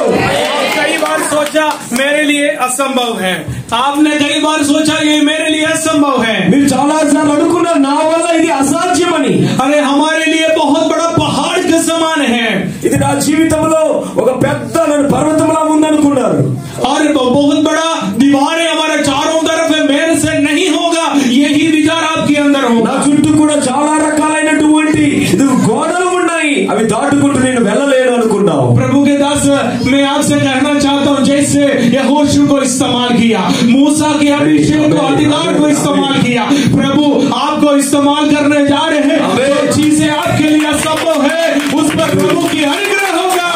कई बार सोचा मेरे लिए असंभव है, आपने कई बार सोचा ये मेरे लिए असंभव है, మీరు చాలా సార్లు అనుకున్నారు నా వల్ల ఇది అసాధ్యమని. अरे हमारे लिए बहुत बड़ा पहाड़ के समान है, ఇది నా జీవితంలో ఒక పెద్ద పర్వతంలా ఉందనుకున్నారు. और बहुत बड़ा दीवारें हमारे चारों तरफ है, मेरे से नहीं होगा, यही विचार आपके अंदर నా होगा। చుట్టూ కూడా చాలా రకాలైనటువంటి గోడలు ఉన్నాయి, అవి దాటుకుంటూ నేను వెళ్ళలేను అనుకున్నావు. प्रभु के दास, मैं आपसे कहना चाहता हूँ, जैसे यहोशू को इस्तेमाल किया, मूसा के अभिषेक को, अधिकार को इस्तेमाल किया, प्रभु आपको इस्तेमाल करने जा रहे हैं। जो चीजें आपके लिए असंभव है, उस पर प्रभु की अनुग्रह होगा।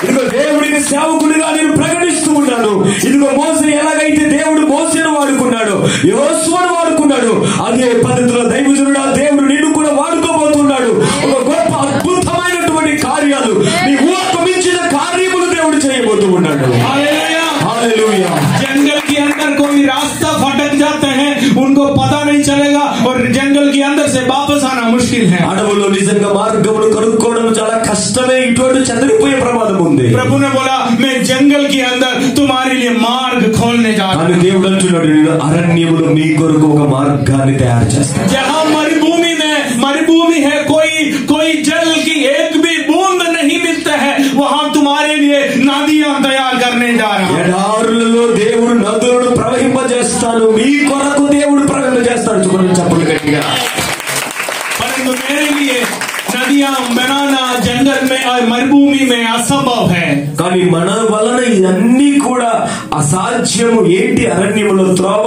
ఇదిగో దేవుడిని సేవకుడిగా నేను ప్రకటిస్తూ ఉన్నాను. ఇదిగో మోసే ఎలాగైతే దేవుడు మోసేను వాడుకున్నాడు, యోసువను వాడుకున్నాడు, అదే పద్ధతిలో దైవజనుడు దేవుడు నిన్ను కూడా వాడుకోబోతున్నాడు. ఒక గొప్ప అద్భుతమైనటువంటి కార్యాలు, నీ ఊహకు మించిన కార్యములు దేవుడు చేయబోతూ ఉన్నాడు. हालेलुया, హల్లెలూయా. जंगल के अंदर कोई रास्ता भटक जाते हैं, उनको पता नहीं चलेगा, और जंगल के अंदर से वापस आना मुश्किल है। అడవుల్లో నిజంగా మార్గమును కనుక్కోవడం చాలా కష్టమే, ఇటువంటి చెదిరిపోయే ప్రమాదం ఉంది. प्रभु ने बोला मैं जंगल के अंदर तुम्हारे लिए मार्ग खोलने जा रहा కానీ हूँ। దేవుడు అంటున్నాడు, నేను అరణ్యములో మీ కొరకు ఒక మార్గాన్ని తయారు చేస్తాను. जहाँ मरुभूमि है, कोई जल की एक भी बूंद नहीं मिलता है, वहाँ तुम्हारे लिए नदियां तैयार करने जा रहा हूँ। ఎడారులలో దేవుడు నదులను ప్రవహింపజేస్తాను, మీ కొరకు దేవుడు ప్రవహింపజేస్తాడు. చూడండి చప్పట్లు గట్టిగా. परंतु मेरे लिए नदियां बनाना जंगल में और मरुभूमि में असंभव है। కానీ మన వలన ఇవన్నీ కూడా అసాధ్యము. ఏంటి? అరణ్యములో త్రోవ,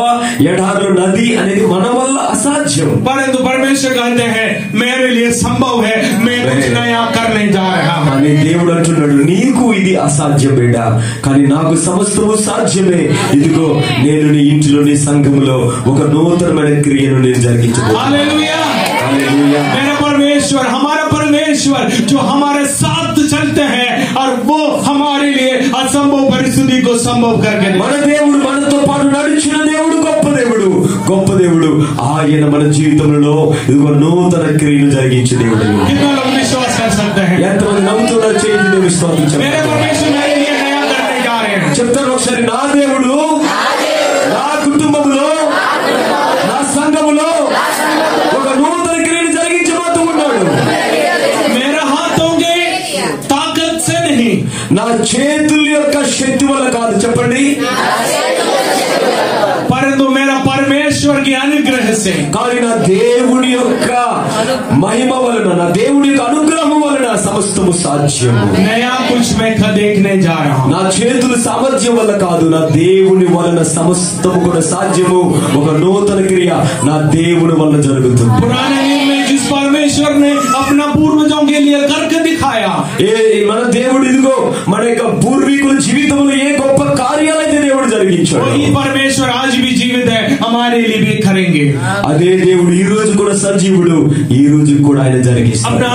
ఎడారులో నది అనేది మన వల్ల అసాధ్యం. परंतु परमेश्वर कहते हैं मेरे लिए संभव है, मैं कुछ नया करने जा रहा हूँ। అని దేవుడు అంటున్నాడు, నీకు ఇది అసాధ్యం బిడ్డ, కానీ నాకు సమస్తము సాధ్యమే. ఇదిగో నేను నీ ఇంటిలో, నీ సంఘములో ఒక నూతనమైన క్రియను నేను జరిగించబోతున్నాను. हालेलुया, హల్లెలూయా. मेरा परमेश्वर, हमारा परमेश्वर जो हमारे साथ चलते हैं और वो हमारे लिए असंभव परिस्थिति को संभव करके మన దేవుడు మనతో పాటు నడిచిన దేవుడు గొప్ప దేవుడు, గొప్ప దేవుడు. ఆయన మన జీవితంలో ఇదిగో నూతన క్రియను జరిగించే దేవుడు. कितना लोग विश्वास कर सकते हैं? ఎంతమంది నమ్ముతున్నారు? చేతులు విశ్వాసించారు. मेरे परमेश्वर मेरे लिए नया करने जा रहे हैं। చెప్తాను ఒకసారి, నా దేవుడు నా కుటుంబంలో, నా సంఘములో ఒక నూతన క్రియను జరిగించబోతూ ఉన్నాడు. मेरा हाथों के ताकत से नहीं, నా చేతుల యొక్క శక్తి వల్ల కాదు, చెప్పండి, परंतु मेरा परमेश्वर की अनुग्रह से, కానీ నా దేవుని యొక్క మహిమ వలన, నా దేవుని యొక్క అనుగ్రహం వలన సమస్తము సాధ్యము. नया कुछ मैं देखने जा रहा हूँ। నా చేతుల సామర్థ్యం వల్ల కాదు, నా దేవుని వలన సమస్తము కూడా సాధ్యము. ఒక నూతన క్రియ నా దేవుని వల్ల జరుగుతుంది. पुराने नियम में जिस परमेश्वर ने अपना पूर्वजों के लिए करके दिखाया, మన దేవుడు ఇదిగో మన యొక్క పూర్వీకుల జీవితంలో ఏ గొప్ప కార్యాలైతే దేవుడు జరిగించాడు, वही परमेश्वर आज भी जीवित है, हमारे लिए भी करेंगे। అదే దేవుడు ఈ రోజు కూడా సజీవుడు, ఈ రోజు కూడా ఆయన జరిగిస్తాడు.